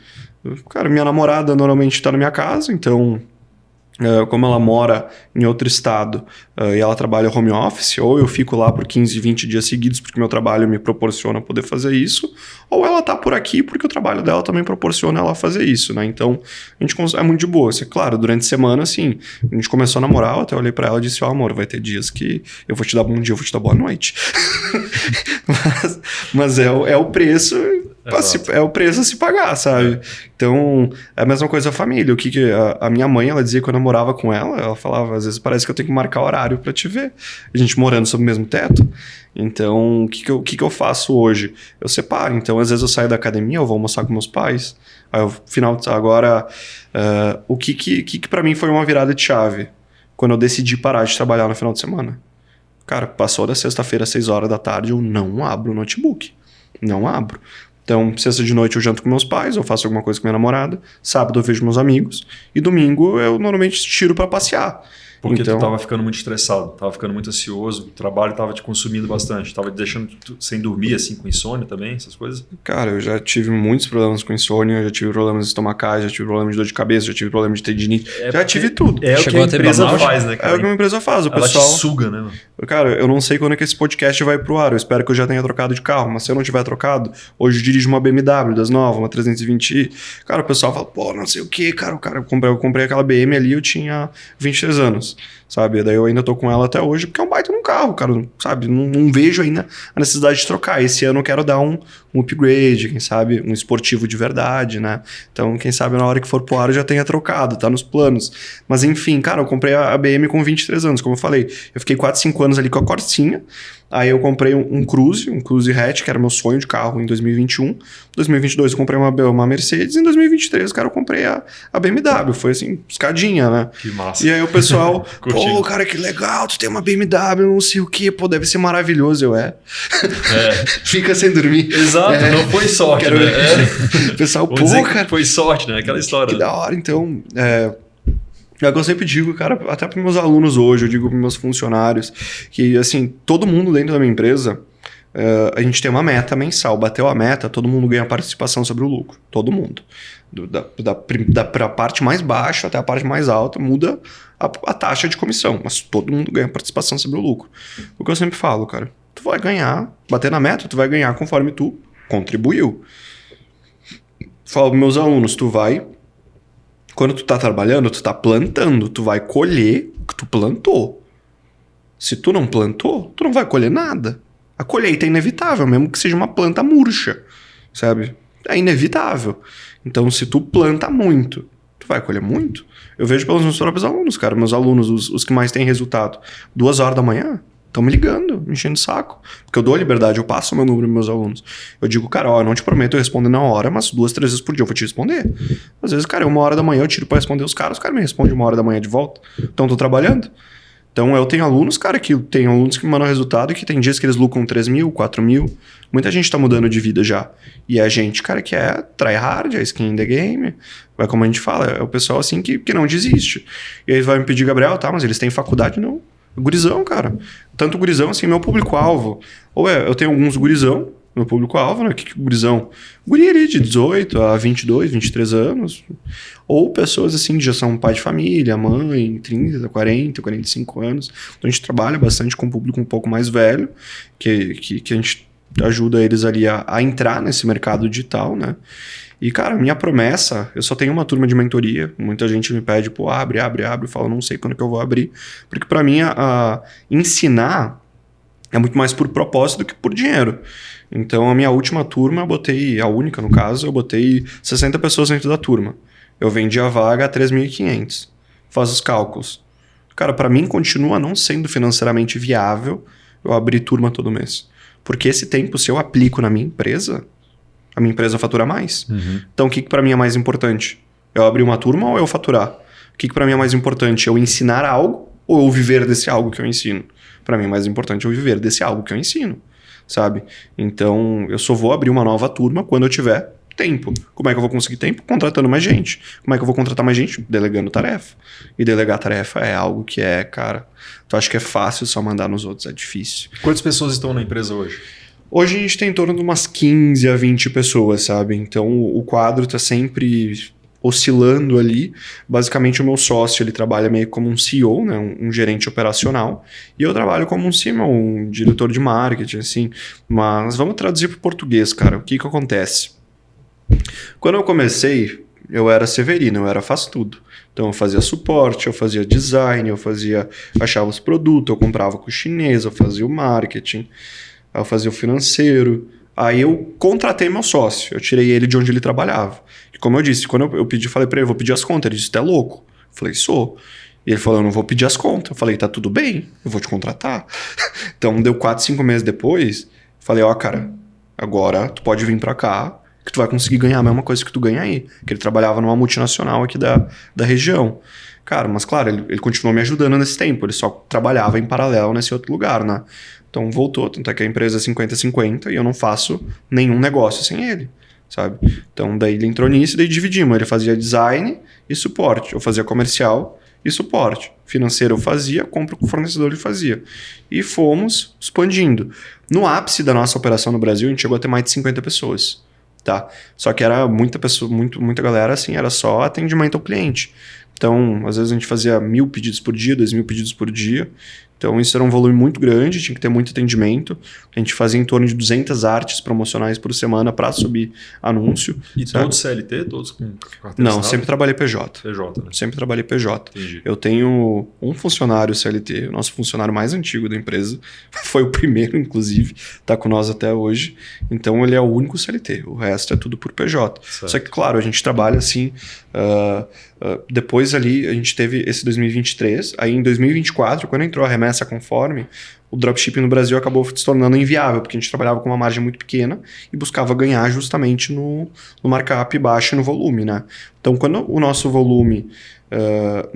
Cara, minha namorada normalmente está na minha casa, então... como ela mora em outro estado e ela trabalha home office, ou eu fico lá por 15, 20 dias seguidos porque meu trabalho me proporciona poder fazer isso, ou ela tá por aqui porque o trabalho dela também proporciona ela fazer isso, né? Então, a gente é muito de boa. Assim, claro, durante a semana, assim, a gente começou a namorar, eu até olhei pra ela e disse, amor, vai ter dias que eu vou te dar bom dia, eu vou te dar boa noite. mas é o preço... É o preço a se pagar, sabe? Então, é a mesma coisa a família. O que a minha mãe, ela dizia quando eu morava com ela, ela falava, às vezes parece que eu tenho que marcar horário pra te ver. A gente morando sob o mesmo teto. Então, o que eu faço hoje? Eu separo. Então, às vezes eu saio da academia, eu vou almoçar com meus pais. Aí, agora, o que pra mim foi uma virada de chave? Quando eu decidi parar de trabalhar no final de semana. Cara, passou da sexta-feira, 6 horas da tarde, eu não abro o notebook. Não abro. Então, sexta de noite eu janto com meus pais, eu faço alguma coisa com minha namorada, sábado eu vejo meus amigos, e domingo eu normalmente tiro pra passear. Porque então, tu tava ficando muito estressado, tava ficando muito ansioso, o trabalho tava te consumindo bastante, tava te deixando sem dormir, assim, com insônia também, essas coisas? Cara, eu já tive muitos problemas com insônia, já tive problemas estomacais, já tive problemas de dor de cabeça, já tive problemas de tendinite, já tive tudo. É o que a empresa faz, né, cara? É o que a empresa faz, o ela pessoal... te suga, né? Cara, eu não sei quando é que esse podcast vai pro ar, eu espero que eu já tenha trocado de carro, mas se eu não tiver trocado, hoje eu dirijo uma BMW das novas, uma 320i, cara, o pessoal fala, pô, não sei o que, cara, eu comprei aquela BM ali, eu tinha 23 anos, sabe, daí eu ainda tô com ela até hoje, porque é um baita num carro, cara, sabe, não vejo ainda a necessidade de trocar, esse ano eu quero dar um upgrade, quem sabe, um esportivo de verdade, né, então quem sabe na hora que for pro ar eu já tenha trocado, tá nos planos, mas enfim, cara, eu comprei a BM com 23 anos, como eu falei, eu fiquei 4, 5 anos ali com a Corsinha, aí eu comprei um Cruze hatch, que era meu sonho de carro em 2021, 2022 eu comprei uma Mercedes, em 2023, cara, eu comprei a BMW, foi assim, escadinha, né? Que massa. E aí o pessoal, pô, cara, que legal, tu tem uma BMW, não sei o que, pô, deve ser maravilhoso, fica sem dormir. Exato, não foi sorte, né? O pessoal, pô, cara... Foi sorte, né? Aquela história. Que da hora, então... É o que eu sempre digo, cara, até para meus alunos hoje, eu digo para meus funcionários, que, assim, todo mundo dentro da minha empresa, a gente tem uma meta mensal. Bateu a meta, todo mundo ganha participação sobre o lucro. Todo mundo. Da parte mais baixa até a parte mais alta, muda a taxa de comissão, mas todo mundo ganha participação sobre o lucro. O que eu sempre falo, cara, tu vai ganhar, bater na meta, tu vai ganhar conforme tu contribuiu. Falo para meus alunos, quando tu tá trabalhando, tu tá plantando, tu vai colher o que tu plantou. Se tu não plantou, tu não vai colher nada. A colheita é inevitável, mesmo que seja uma planta murcha, sabe? É inevitável. Então, se tu planta muito, tu vai colher muito. Eu vejo pelos meus próprios alunos, cara. Meus alunos, os que mais têm resultado, 2 horas da manhã, estão me ligando, me enchendo o saco. Porque eu dou a liberdade, eu passo o meu número para meus alunos. Eu digo, cara, ó, eu não te prometo eu responder na hora, mas 2, 3 vezes por dia eu vou te responder. Às vezes, cara, 1 hora da manhã eu tiro para responder os caras me respondem 1 hora da manhã de volta. Então, eu tô trabalhando. Então, eu tenho alunos, cara, que me mandam resultado e que tem dias que eles lucram 3 mil, 4 mil. Muita gente tá mudando de vida já. E a gente, cara, que é tryhard, é skin in the game. Vai como a gente fala, é o pessoal assim que não desiste. E aí vai me pedir, Gabriel, tá, mas eles têm faculdade? Não. Gurizão, cara. Tanto gurizão, assim, meu público-alvo. Ou eu tenho alguns gurizão, meu público-alvo, né? Que gurizão? Guri ali de 18 a 22, 23 anos. Ou pessoas, assim, que já são pai de família, mãe, 30, 40, 45 anos. Então a gente trabalha bastante com um público um pouco mais velho, que a gente ajuda eles ali a entrar nesse mercado digital, né? E, cara, minha promessa, eu só tenho uma turma de mentoria. Muita gente me pede, pô, abre. Eu falo, não sei quando que eu vou abrir. Porque pra mim, ensinar é muito mais por propósito do que por dinheiro. Então, a minha última turma, a única no caso, eu botei 60 pessoas dentro da turma. Eu vendi a vaga a 3.500. Faz os cálculos. Cara, pra mim, continua não sendo financeiramente viável eu abrir turma todo mês. Porque esse tempo, se eu aplico na minha empresa... a minha empresa fatura mais. Então, o que para mim é mais importante? Eu abrir uma turma ou eu faturar? O que para mim é mais importante? Eu ensinar algo ou eu viver desse algo que eu ensino? Para mim, é mais importante eu viver desse algo que eu ensino, sabe? Então, eu só vou abrir uma nova turma quando eu tiver tempo. Como é que eu vou conseguir tempo? Contratando mais gente. Como é que eu vou contratar mais gente? Delegando tarefa. E delegar tarefa é algo que é, cara, tu acha que é fácil só mandar nos outros, é difícil. Quantas pessoas estão na empresa hoje? Hoje a gente tem em torno de umas 15 a 20 pessoas, sabe? Então o quadro tá sempre oscilando ali. Basicamente o meu sócio, ele trabalha meio como um CEO, né? Um gerente operacional. E eu trabalho como um CMO, um diretor de marketing, assim. Mas vamos traduzir para o português, cara. O que acontece? Quando eu comecei, eu era Severino, eu era faz tudo. Então eu fazia suporte, eu fazia design, achava os produtos, eu comprava com o chinês, eu fazia o marketing, eu fazia o financeiro. Aí eu contratei meu sócio, eu tirei ele de onde ele trabalhava. E como eu disse, quando eu pedi, falei para ele, vou pedir as contas. Ele disse, tu é louco? Eu falei, sou. E ele falou, eu não vou pedir as contas. Eu falei, tá tudo bem, eu vou te contratar. Então deu 4, 5 meses depois, falei, ó, cara, agora tu pode vir para cá, que tu vai conseguir ganhar a mesma coisa que tu ganha aí. Que ele trabalhava numa multinacional aqui da região. Cara, mas claro, ele continuou me ajudando nesse tempo. Ele só trabalhava em paralelo nesse outro lugar, né? Então voltou, tanto é que a empresa é 50-50 e eu não faço nenhum negócio sem ele, sabe? Então daí ele entrou nisso e daí dividimos. Ele fazia design e suporte. Eu fazia comercial e suporte. Financeiro eu fazia, compra com o fornecedor ele fazia. E fomos expandindo. No ápice da nossa operação no Brasil, a gente chegou a ter mais de 50 pessoas. Tá? Só que era muita pessoa, muita galera, assim, era só atendimento ao cliente. Então, às vezes a gente fazia 1.000 pedidos por dia, 2.000 pedidos por dia. Então, isso era um volume muito grande, tinha que ter muito atendimento. A gente fazia em torno de 200 artes promocionais por semana para subir anúncio. E sabe? todos CLT? Todos com carteira Não, assinada? sempre trabalhei PJ. PJ, né? Sempre trabalhei PJ. Entendi. Eu tenho um funcionário CLT, o nosso funcionário mais antigo da empresa. Foi o primeiro, inclusive, está com nós até hoje. Então, ele é o único CLT. O resto é tudo por PJ. Certo. Só que, claro, a gente trabalha assim... depois ali, a gente teve esse 2023. Aí, em 2024, quando entrou a remessa conforme, o dropshipping no Brasil acabou se tornando inviável, porque a gente trabalhava com uma margem muito pequena e buscava ganhar justamente no markup baixo e no volume, né? Então, quando o nosso volume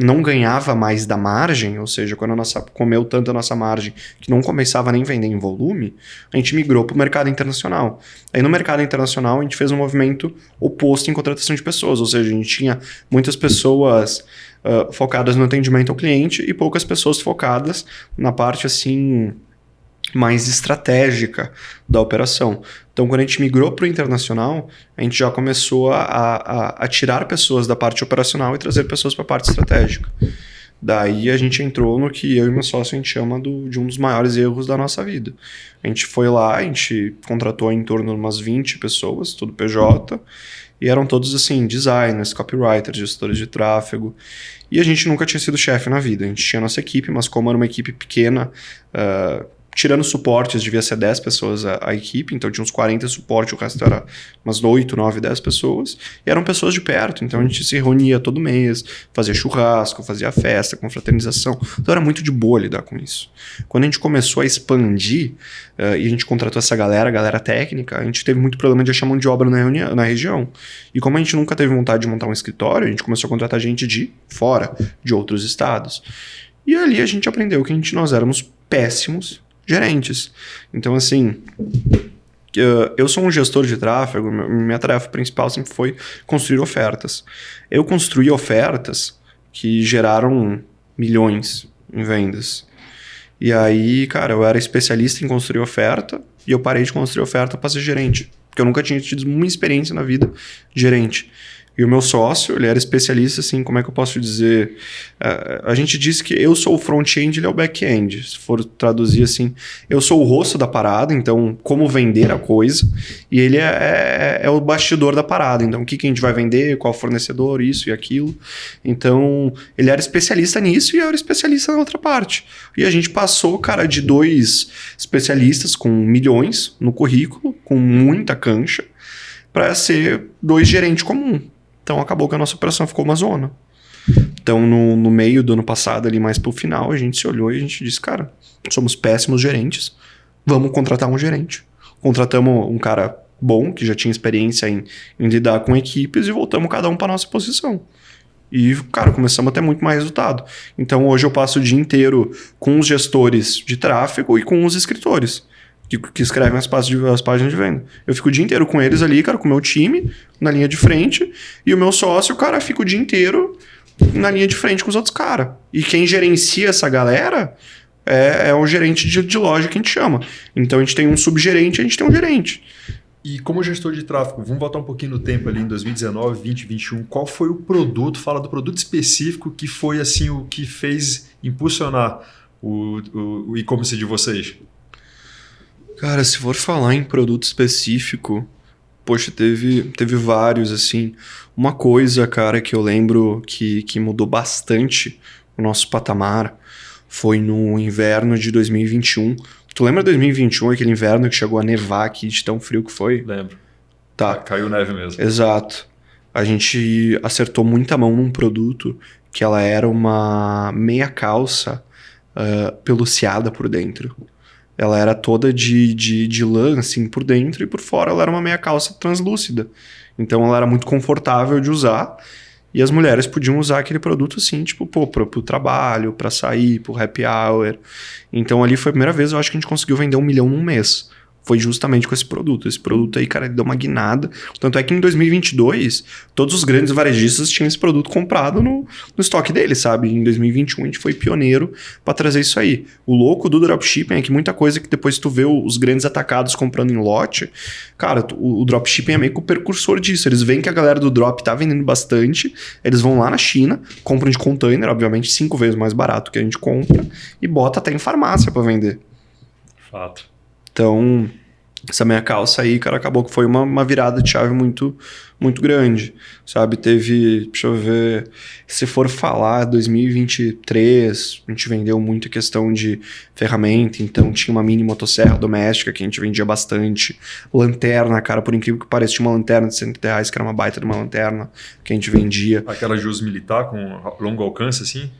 não ganhava mais da margem, ou seja, quando comeu tanto a nossa margem que não começava nem a vender em volume, a gente migrou para o mercado internacional. Aí no mercado internacional a gente fez um movimento oposto em contratação de pessoas, ou seja, a gente tinha muitas pessoas focadas no atendimento ao cliente e poucas pessoas focadas na parte assim mais estratégica da operação. Então, quando a gente migrou para o internacional, a gente já começou a tirar pessoas da parte operacional e trazer pessoas para a parte estratégica. Daí a gente entrou no que eu e meu sócio a gente chama de um dos maiores erros da nossa vida. A gente foi lá, a gente contratou em torno de umas 20 pessoas, tudo PJ, e eram todos assim, designers, copywriters, gestores de tráfego. E a gente nunca tinha sido chefe na vida. A gente tinha nossa equipe, mas como era uma equipe pequena, tirando suportes, devia ser 10 pessoas a equipe, então tinha uns 40 suportes, o resto era umas 8, 9, 10 pessoas, e eram pessoas de perto, então a gente se reunia todo mês, fazia churrasco, fazia festa, confraternização, então era muito de boa lidar com isso. Quando a gente começou a expandir, e a gente contratou essa galera técnica, a gente teve muito problema de achar mão de obra na região, e como a gente nunca teve vontade de montar um escritório, a gente começou a contratar gente de fora, de outros estados, e ali a gente aprendeu que nós éramos péssimos gerentes. Então, assim, eu sou um gestor de tráfego, minha tarefa principal sempre foi construir ofertas. Eu construí ofertas que geraram milhões em vendas. E aí, cara, eu era especialista em construir oferta e eu parei de construir oferta para ser gerente, porque eu nunca tinha tido uma experiência na vida de gerente. E o meu sócio, ele era especialista, assim, como é que eu posso dizer? A gente diz que eu sou o front-end, ele é o back-end. Se for traduzir assim, eu sou o rosto da parada, então como vender a coisa, e ele é o bastidor da parada. Então o que a gente vai vender, qual fornecedor, isso e aquilo. Então ele era especialista nisso e eu era especialista na outra parte. E a gente passou, cara, de 2 especialistas com milhões no currículo, com muita cancha, para ser 2 gerentes comuns. Então acabou que a nossa operação ficou uma zona. Então no meio do ano passado, ali mais pro final, a gente se olhou e a gente disse, cara, somos péssimos gerentes, vamos contratar um gerente. Contratamos um cara bom, que já tinha experiência em lidar com equipes e voltamos cada um para nossa posição. E, cara, começamos a ter muito mais resultado. Então, hoje eu passo o dia inteiro com os gestores de tráfego e com os escritores que escrevem as páginas de venda. Eu fico o dia inteiro com eles ali, cara, com o meu time na linha de frente, e o meu sócio, cara, fica o dia inteiro na linha de frente com os outros caras. E quem gerencia essa galera é o gerente de loja que a gente chama. Então, a gente tem um subgerente, a gente tem um gerente. E como gestor de tráfego, vamos voltar um pouquinho no tempo ali, em 2019, 20, 21. Qual foi o produto, fala do produto específico que foi assim o que fez impulsionar o e-commerce de vocês? Cara, se for falar em produto específico, poxa, teve vários, assim. Uma coisa, cara, que eu lembro que mudou bastante o nosso patamar foi no inverno de 2021. Tu lembra 2021, aquele inverno que chegou a nevar aqui de tão frio que foi? Lembro. Tá. Caiu neve mesmo. Exato. A gente acertou muita mão num produto que ela era uma meia calça peluciada por dentro. Ela era toda de lã, assim, por dentro, e por fora ela era uma meia calça translúcida. Então ela era muito confortável de usar, e as mulheres podiam usar aquele produto assim, tipo, pô, pro trabalho, pra sair, pro happy hour. Então ali foi a primeira vez, eu acho que a gente conseguiu vender 1 milhão num mês. Foi justamente com esse produto. Esse produto aí, cara, ele deu uma guinada. Tanto é que em 2022, todos os grandes varejistas tinham esse produto comprado no estoque deles, sabe? Em 2021 a gente foi pioneiro para trazer isso aí. O louco do dropshipping é que muita coisa que depois tu vê os grandes atacados comprando em lote, cara, o dropshipping é meio que o precursor disso. Eles veem que a galera do drop tá vendendo bastante, eles vão lá na China, compram de container, obviamente 5 vezes mais barato que a gente compra, e bota até em farmácia para vender. Fato. Então, essa minha calça aí, cara, acabou que foi uma virada de chave muito, muito grande, sabe? Teve, deixa eu ver, se for falar, 2023, a gente vendeu muito questão de ferramenta, então tinha uma mini motosserra doméstica que a gente vendia bastante, lanterna, cara, por incrível que pareça, tinha uma lanterna de R$130, que era uma baita de uma lanterna que a gente vendia. Aquela de uso militar com longo alcance, assim?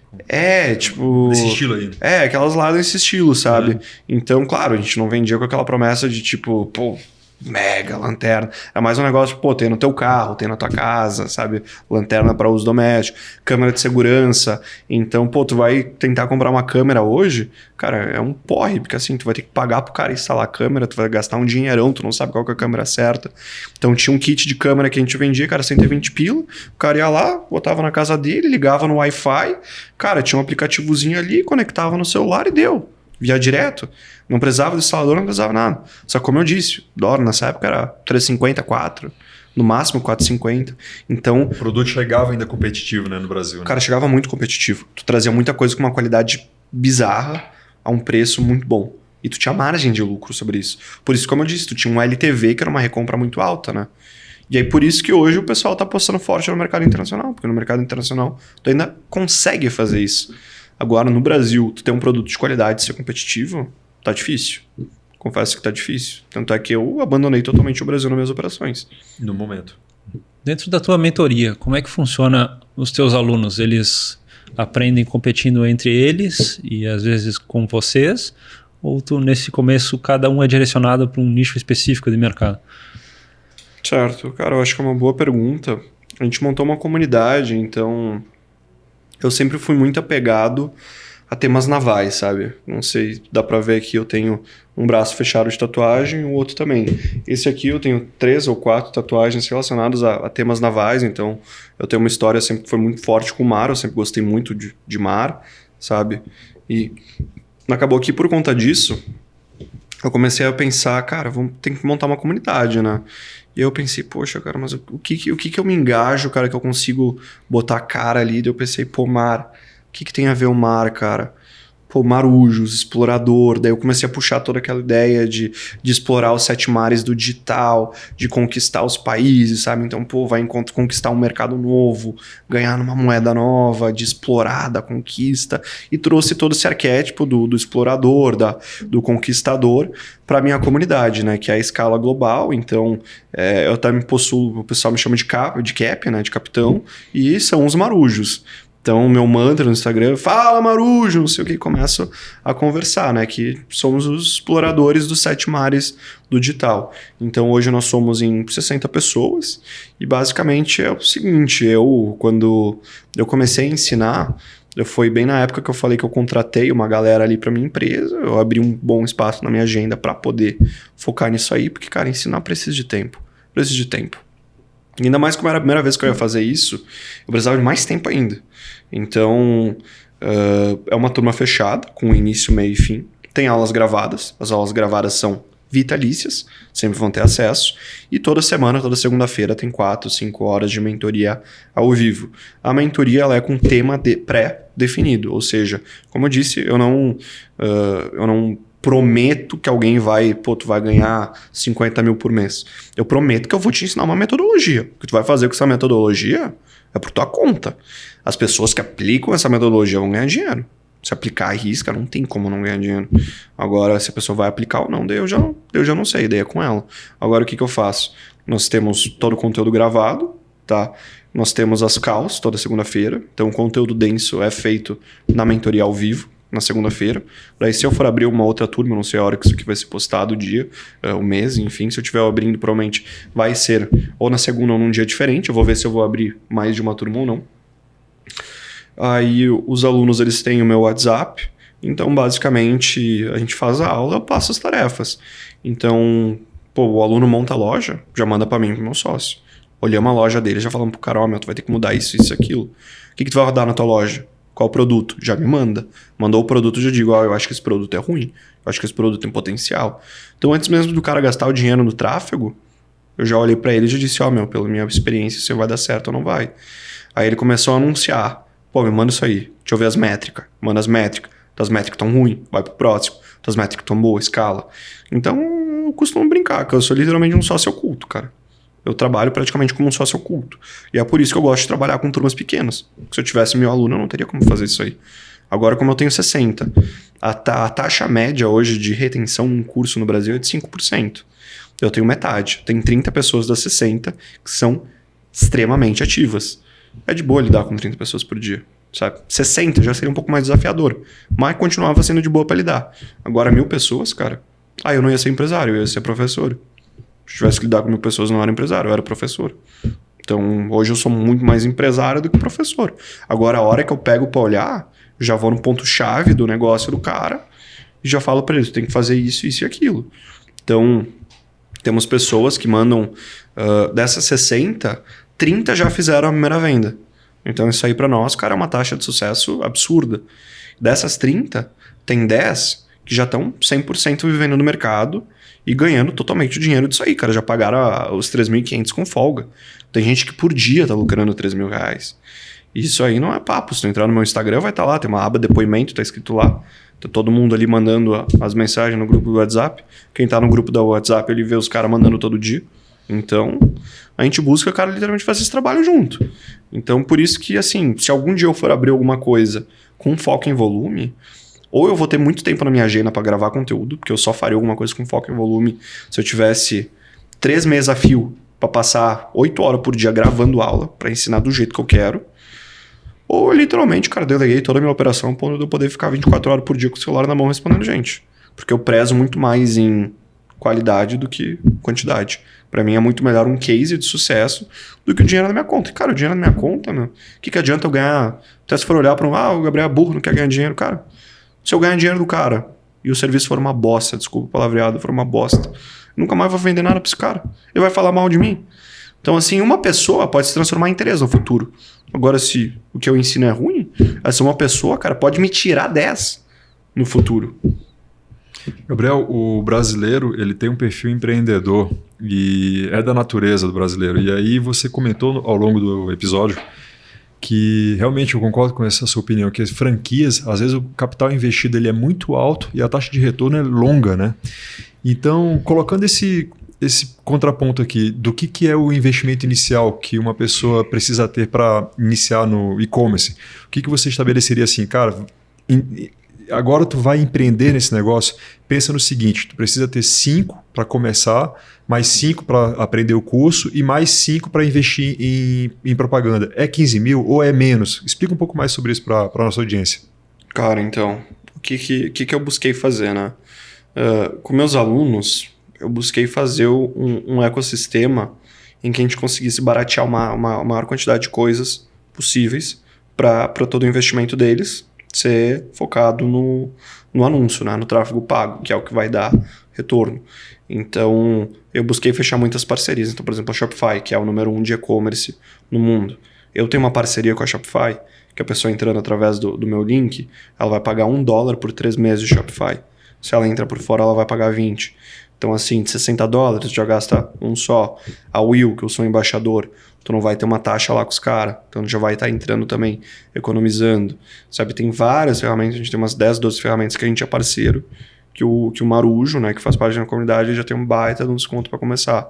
Tipo... Desse estilo aí. Aquelas lá desse estilo, sabe? Então, claro, a gente não vendia com aquela promessa de tipo, pô, mega lanterna. É mais um negócio, pô, tem no teu carro, tem na tua casa, sabe? Lanterna para uso doméstico, câmera de segurança. Então, pô, tu vai tentar comprar uma câmera hoje, cara, é um porre, porque assim, tu vai ter que pagar pro cara instalar a câmera, tu vai gastar um dinheirão, tu não sabe qual que é a câmera certa. Então, tinha um kit de câmera que a gente vendia, cara, 120 pila, o cara ia lá, botava na casa dele, ligava no Wi-Fi, cara, tinha um aplicativozinho ali, conectava no celular e deu. Via direto. Não precisava do instalador, não precisava nada. Só que, como eu disse, o dólar nessa época era 3,50, 4. No máximo 4,50. Então... O produto chegava ainda competitivo, né, no Brasil. Né? Cara, chegava muito competitivo. Tu trazia muita coisa com uma qualidade bizarra a um preço muito bom. E tu tinha margem de lucro sobre isso. Por isso, como eu disse, tu tinha um LTV que era uma recompra muito alta, né? E aí, por isso que hoje o pessoal tá apostando forte no mercado internacional. Porque no mercado internacional tu ainda consegue fazer isso. Agora, no Brasil, tu ter um produto de qualidade e ser competitivo, tá difícil. Confesso que tá difícil. Tanto é que eu abandonei totalmente o Brasil nas minhas operações. No momento. Dentro da tua mentoria, como é que funciona os teus alunos? Eles aprendem competindo entre eles e às vezes com vocês? Ou tu, nesse começo, cada um é direcionado para um nicho específico de mercado? Certo. Cara, eu acho que é uma boa pergunta. A gente montou uma comunidade, então... Eu sempre fui muito apegado a temas navais, sabe? Não sei, dá pra ver aqui, eu tenho um braço fechado de tatuagem e o outro também. Esse aqui eu tenho 3 ou 4 tatuagens relacionadas a temas navais, então eu tenho uma história sempre que foi muito forte com o mar, eu sempre gostei muito de mar, sabe? E acabou que por conta disso, eu comecei a pensar, cara, tem que montar uma comunidade, né? E eu pensei, poxa, cara, mas o que eu me engajo, cara, que eu consigo botar a cara ali? Daí eu pensei, pô, mar, o que tem a ver o mar, cara? Pô, marujos, explorador. Daí eu comecei a puxar toda aquela ideia de explorar os 7 mares do digital, de conquistar os países, sabe? Então, pô, vai conquistar um mercado novo, ganhar numa moeda nova, de explorar, da conquista. E trouxe todo esse arquétipo do explorador, do conquistador para minha comunidade, né? Que é a escala global. Então, eu também possuo, o pessoal me chama de cap, né? De capitão. E são os marujos. Então, o meu mantra no Instagram, fala Marujo, não sei o que, começo a conversar, né? Que somos os exploradores dos 7 mares do digital. Então, hoje nós somos em 60 pessoas e basicamente é o seguinte, quando eu comecei a ensinar, foi bem na época que eu falei que eu contratei uma galera ali para minha empresa, eu abri um bom espaço na minha agenda para poder focar nisso aí, porque, cara, ensinar precisa de tempo. E ainda mais como era a primeira vez que eu ia fazer isso, eu precisava de mais tempo ainda. Então, é uma turma fechada, com início, meio e fim. Tem aulas gravadas. As aulas gravadas são vitalícias, sempre vão ter acesso. E toda semana, toda segunda-feira, tem 4, 5 horas de mentoria ao vivo. A mentoria ela é com tema pré-definido. Ou seja, como eu disse, eu não prometo que alguém tu vai ganhar 50 mil por mês. Eu prometo que eu vou te ensinar uma metodologia. O que tu vai fazer com essa metodologia é por tua conta. As pessoas que aplicam essa metodologia vão ganhar dinheiro. Se aplicar e risca, não tem como não ganhar dinheiro. Agora, se a pessoa vai aplicar ou não, daí eu já não sei, daí é com ela. Agora, o que eu faço? Nós temos todo o conteúdo gravado, tá? Nós temos as calls toda segunda-feira. Então, o conteúdo denso é feito na mentoria ao vivo, na segunda-feira. Daí, se eu for abrir uma outra turma, eu não sei a hora que isso aqui vai ser postado, o dia, o mês, enfim. Se eu estiver abrindo, provavelmente vai ser ou na segunda ou num dia diferente. Eu vou ver se eu vou abrir mais de uma turma ou não. Aí, os alunos, eles têm o meu WhatsApp. Então, basicamente, a gente faz a aula, eu passo as tarefas. Então, o aluno monta a loja, já manda para mim, pro meu sócio. Olhamos a loja dele, já falamos pro cara, tu vai ter que mudar isso, isso e aquilo. O que tu vai rodar na tua loja? Qual produto? Já me manda. Mandou o produto, já digo, eu acho que esse produto é ruim. Eu acho que esse produto tem potencial. Então, antes mesmo do cara gastar o dinheiro no tráfego, eu já olhei para ele e já disse, pela minha experiência, se vai dar certo ou não vai. Aí ele começou a anunciar. Me manda isso aí. Deixa eu ver as métricas. Manda as métricas. Tuas métricas estão ruins, vai pro próximo. Tuas métricas estão boas, escala. Então, eu costumo brincar, que eu sou literalmente um sócio oculto, cara. Eu trabalho praticamente como um sócio oculto. E é por isso que eu gosto de trabalhar com turmas pequenas. Se eu tivesse 1000 alunos, eu não teria como fazer isso aí. Agora, como eu tenho 60, a taxa média hoje de retenção num curso no Brasil é de 5%. Eu tenho metade. Tem 30 pessoas das 60 que são extremamente ativas. É de boa lidar com 30 pessoas por dia, sabe? 60 já seria um pouco mais desafiador, mas continuava sendo de boa para lidar. Agora 1000 pessoas, cara, eu não ia ser empresário, eu ia ser professor. Se eu tivesse que lidar com 1000 pessoas, eu não era empresário, eu era professor. Então, hoje eu sou muito mais empresário do que professor. Agora, a hora que eu pego para olhar, já vou no ponto-chave do negócio do cara e já falo para ele, tu tem que fazer isso, isso e aquilo. Então, temos pessoas que mandam, dessas 60... 30 já fizeram a primeira venda. Então isso aí para nós, cara, é uma taxa de sucesso absurda. Dessas 30, tem 10 que já estão 100% vivendo no mercado e ganhando totalmente o dinheiro disso aí, cara. Já pagaram os 3.500 com folga. Tem gente que por dia tá lucrando 3.000 reais. Isso aí não é papo. Se tu entrar no meu Instagram, vai estar lá. Tem uma aba depoimento, tá escrito lá. Tá todo mundo ali mandando as mensagens no grupo do WhatsApp. Quem tá no grupo do WhatsApp, ele vê os caras mandando todo dia. Então, a gente busca, cara, literalmente fazer esse trabalho junto. Então, por isso que, assim, se algum dia eu for abrir alguma coisa com foco em volume, ou eu vou ter muito tempo na minha agenda para gravar conteúdo, porque eu só faria alguma coisa com foco em volume se eu tivesse 3 meses a fio para passar 8 horas por dia gravando aula, para ensinar do jeito que eu quero. Ou, literalmente, cara, deleguei toda a minha operação para eu poder ficar 24 horas por dia com o celular na mão respondendo gente. Porque eu prezo muito mais em qualidade do que quantidade. Para mim é muito melhor um case de sucesso do que o dinheiro na minha conta. E, cara, o dinheiro na minha conta, meu, o que adianta eu ganhar? Até se for olhar para o Gabriel é burro, não quer ganhar dinheiro, cara. Se eu ganhar dinheiro do cara e o serviço for uma bosta, desculpa o palavreado, for uma bosta, nunca mais vou vender nada para esse cara. Ele vai falar mal de mim. Então, assim, uma pessoa pode se transformar em 3 no futuro. Agora, se o que eu ensino é ruim, essa uma pessoa, cara, pode me tirar 10 no futuro. Gabriel, o brasileiro, ele tem um perfil empreendedor e é da natureza do brasileiro. E aí você comentou ao longo do episódio que realmente eu concordo com essa sua opinião, que as franquias, às vezes o capital investido ele é muito alto e a taxa de retorno é longa, né? Então, colocando esse contraponto aqui, do que é o investimento inicial que uma pessoa precisa ter para iniciar no e-commerce, o que você estabeleceria assim, cara, agora tu vai empreender nesse negócio, pensa no seguinte, tu precisa ter 5 para começar, mais 5 para aprender o curso e mais 5 para investir em propaganda. É 15 mil ou é menos? Explica um pouco mais sobre isso para a nossa audiência. Cara, então, o que eu busquei fazer, né? Com meus alunos, eu busquei fazer um ecossistema em que a gente conseguisse baratear uma maior quantidade de coisas possíveis para todo o investimento deles ser focado no anúncio, né? No tráfego pago, que é o que vai dar retorno. Então, eu busquei fechar muitas parcerias. Então, por exemplo, a Shopify, que é o número 1 de e-commerce no mundo. Eu tenho uma parceria com a Shopify, que a pessoa entrando através do meu link, ela vai pagar $1 por 3 meses de Shopify. Se ela entra por fora, ela vai pagar 20. Então, assim, de $60, já gasta um só. A Will, que eu sou embaixador, tu não vai ter uma taxa lá com os caras. Então, já vai estar entrando também, economizando. Sabe, tem várias ferramentas, a gente tem umas 10, 12 ferramentas que a gente é parceiro. Que o Marujo, né, que faz parte da comunidade, já tem um baita de um desconto para começar.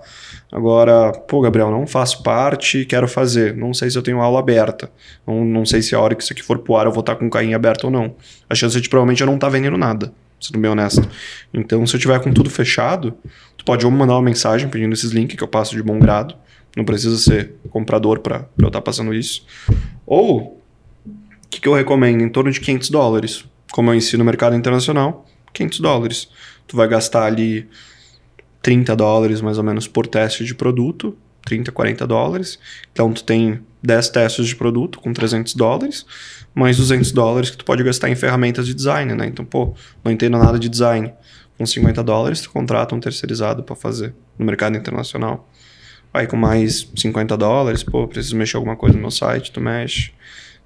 Agora, pô, Gabriel, não faço parte, quero fazer. Não sei se eu tenho aula aberta. Não sei se a hora que isso aqui for pro ar eu vou estar com o carrinho aberto ou não. A chance de provavelmente eu não estar vendendo nada, sendo bem honesto. Então, se eu tiver com tudo fechado, tu pode ou me mandar uma mensagem pedindo esses links que eu passo de bom grado. Não precisa ser comprador para eu estar passando isso. Ou, o que eu recomendo? Em torno de $500. Como eu ensino no mercado internacional, $500. Tu vai gastar ali $30 mais ou menos por teste de produto, $30, $40. Então tu tem 10 testes de produto com $300, mais $200 que tu pode gastar em ferramentas de design, né? Então, pô, não entendo nada de design. Com $50 tu contrata um terceirizado para fazer no mercado internacional. Aí com mais $50, pô, preciso mexer alguma coisa no meu site, tu mexe.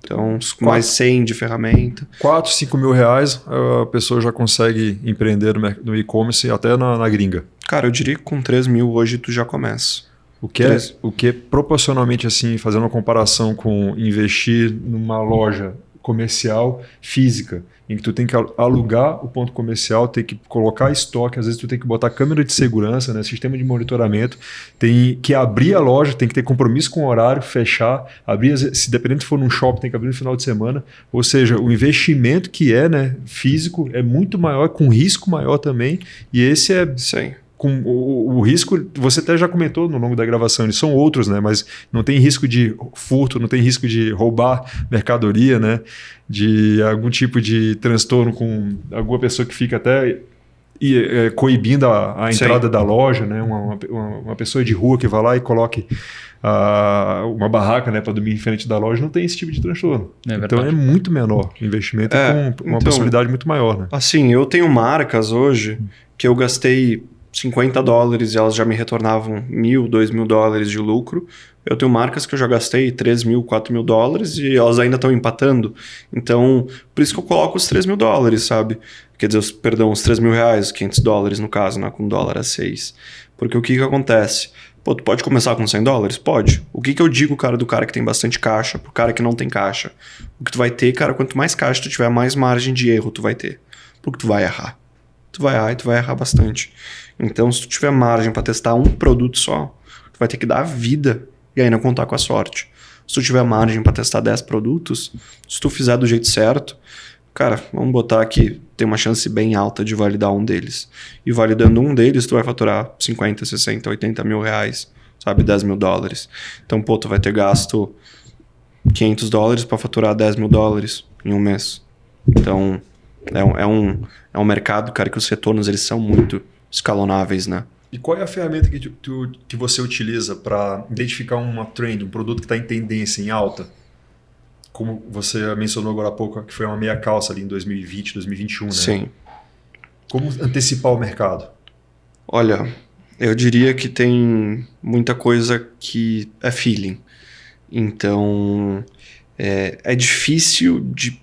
Então, mais 100 de ferramenta. 4, 5 mil reais, a pessoa já consegue empreender no e-commerce até na gringa. Cara, eu diria que com 3 mil hoje tu já começa. O que é proporcionalmente assim, fazendo uma comparação com investir numa loja comercial física, em que tu tem que alugar o ponto comercial, tem que colocar estoque, às vezes tu tem que botar câmera de segurança, né, sistema de monitoramento, tem que abrir a loja, tem que ter compromisso com o horário, fechar, abrir, se dependendo se for num shopping, tem que abrir no final de semana, ou seja, o investimento que é, né, físico é muito maior, com risco maior também, e esse é... Sim. Com o risco, você até já comentou no longo da gravação, eles são outros, né? Mas não tem risco de furto, não tem risco de roubar mercadoria, né? De algum tipo de transtorno com alguma pessoa que fica até coibindo a entrada da loja, né? Uma pessoa de rua que vai lá e coloque uma barraca, né, para dormir em frente da loja, não tem esse tipo de transtorno. Então é muito menor o investimento com uma possibilidade muito maior, né? Assim, eu tenho marcas hoje que eu gastei $50 e elas já me retornavam $1.000, $2.000 de lucro. Eu tenho marcas que eu já gastei $3.000, $4.000 e elas ainda estão empatando. Então, por isso que eu coloco os $3.000, sabe? Quer dizer, perdão, os R$3.000, $500 no caso, né? Com dólar a 6. Porque o que acontece? Pô, tu pode começar com $100? Pode. O que eu digo, cara, do cara que tem bastante caixa pro cara que não tem caixa? O que tu vai ter, cara, quanto mais caixa tu tiver, mais margem de erro tu vai ter. Porque tu vai errar. Tu vai errar bastante. Então, se tu tiver margem para testar um produto só, tu vai ter que dar a vida e ainda contar com a sorte. Se tu tiver margem para testar 10 produtos, se tu fizer do jeito certo, cara, vamos botar que tem uma chance bem alta de validar um deles. E validando um deles, tu vai faturar 50, 60, 80 mil reais, sabe? $10.000. Então, pô, tu vai ter gasto $500 para faturar $10.000 em um mês. Então, é um mercado, cara, que os retornos eles são muito escalonáveis, né? E qual é a ferramenta que você utiliza para identificar uma trend, um produto que está em tendência, em alta? Como você mencionou agora há pouco, que foi uma meia calça ali em 2020, 2021, né? Sim. Como antecipar o mercado? Olha, eu diria que tem muita coisa que é feeling. Então, é difícil de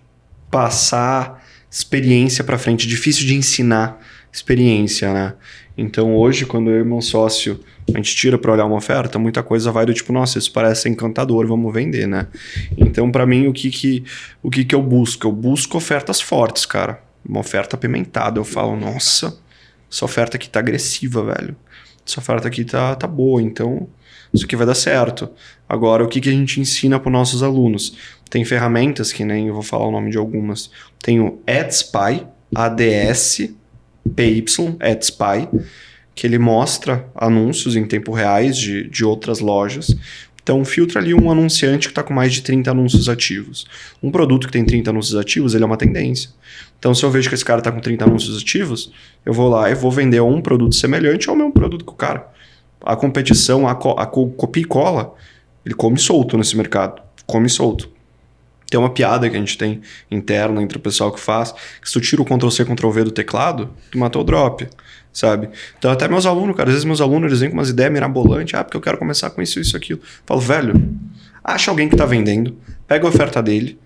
passar experiência para frente, difícil de ensinar experiência, né? Então hoje, quando eu e meu sócio, a gente tira para olhar uma oferta, muita coisa vai do tipo, nossa, isso parece encantador, vamos vender, né? Então, para mim, o que eu busco? Eu busco ofertas fortes, cara. Uma oferta apimentada. Eu falo, nossa, essa oferta aqui tá agressiva, velho. Essa oferta aqui tá boa, então isso aqui vai dar certo. Agora, o que a gente ensina para os nossos alunos? Tem ferramentas que nem eu vou falar o nome de algumas. Tem o AdSpy, ADSPY, AdSpy, que ele mostra anúncios em tempo reais de outras lojas. Então, filtra ali um anunciante que está com mais de 30 anúncios ativos. Um produto que tem 30 anúncios ativos, ele é uma tendência. Então, se eu vejo que esse cara está com 30 anúncios ativos, eu vou lá e vou vender um produto semelhante ao mesmo produto que o cara. A competição, a copia e cola, ele come solto nesse mercado. Come solto. Tem uma piada que a gente tem interna entre o pessoal que faz, que se tu tira o Ctrl+C, Ctrl+V do teclado, tu matou o drop, sabe? Então até meus alunos, cara, às vezes meus alunos eles vêm com umas ideias mirabolantes, porque eu quero começar com isso, aquilo. Eu falo, velho, acha alguém que tá vendendo, pega a oferta dele,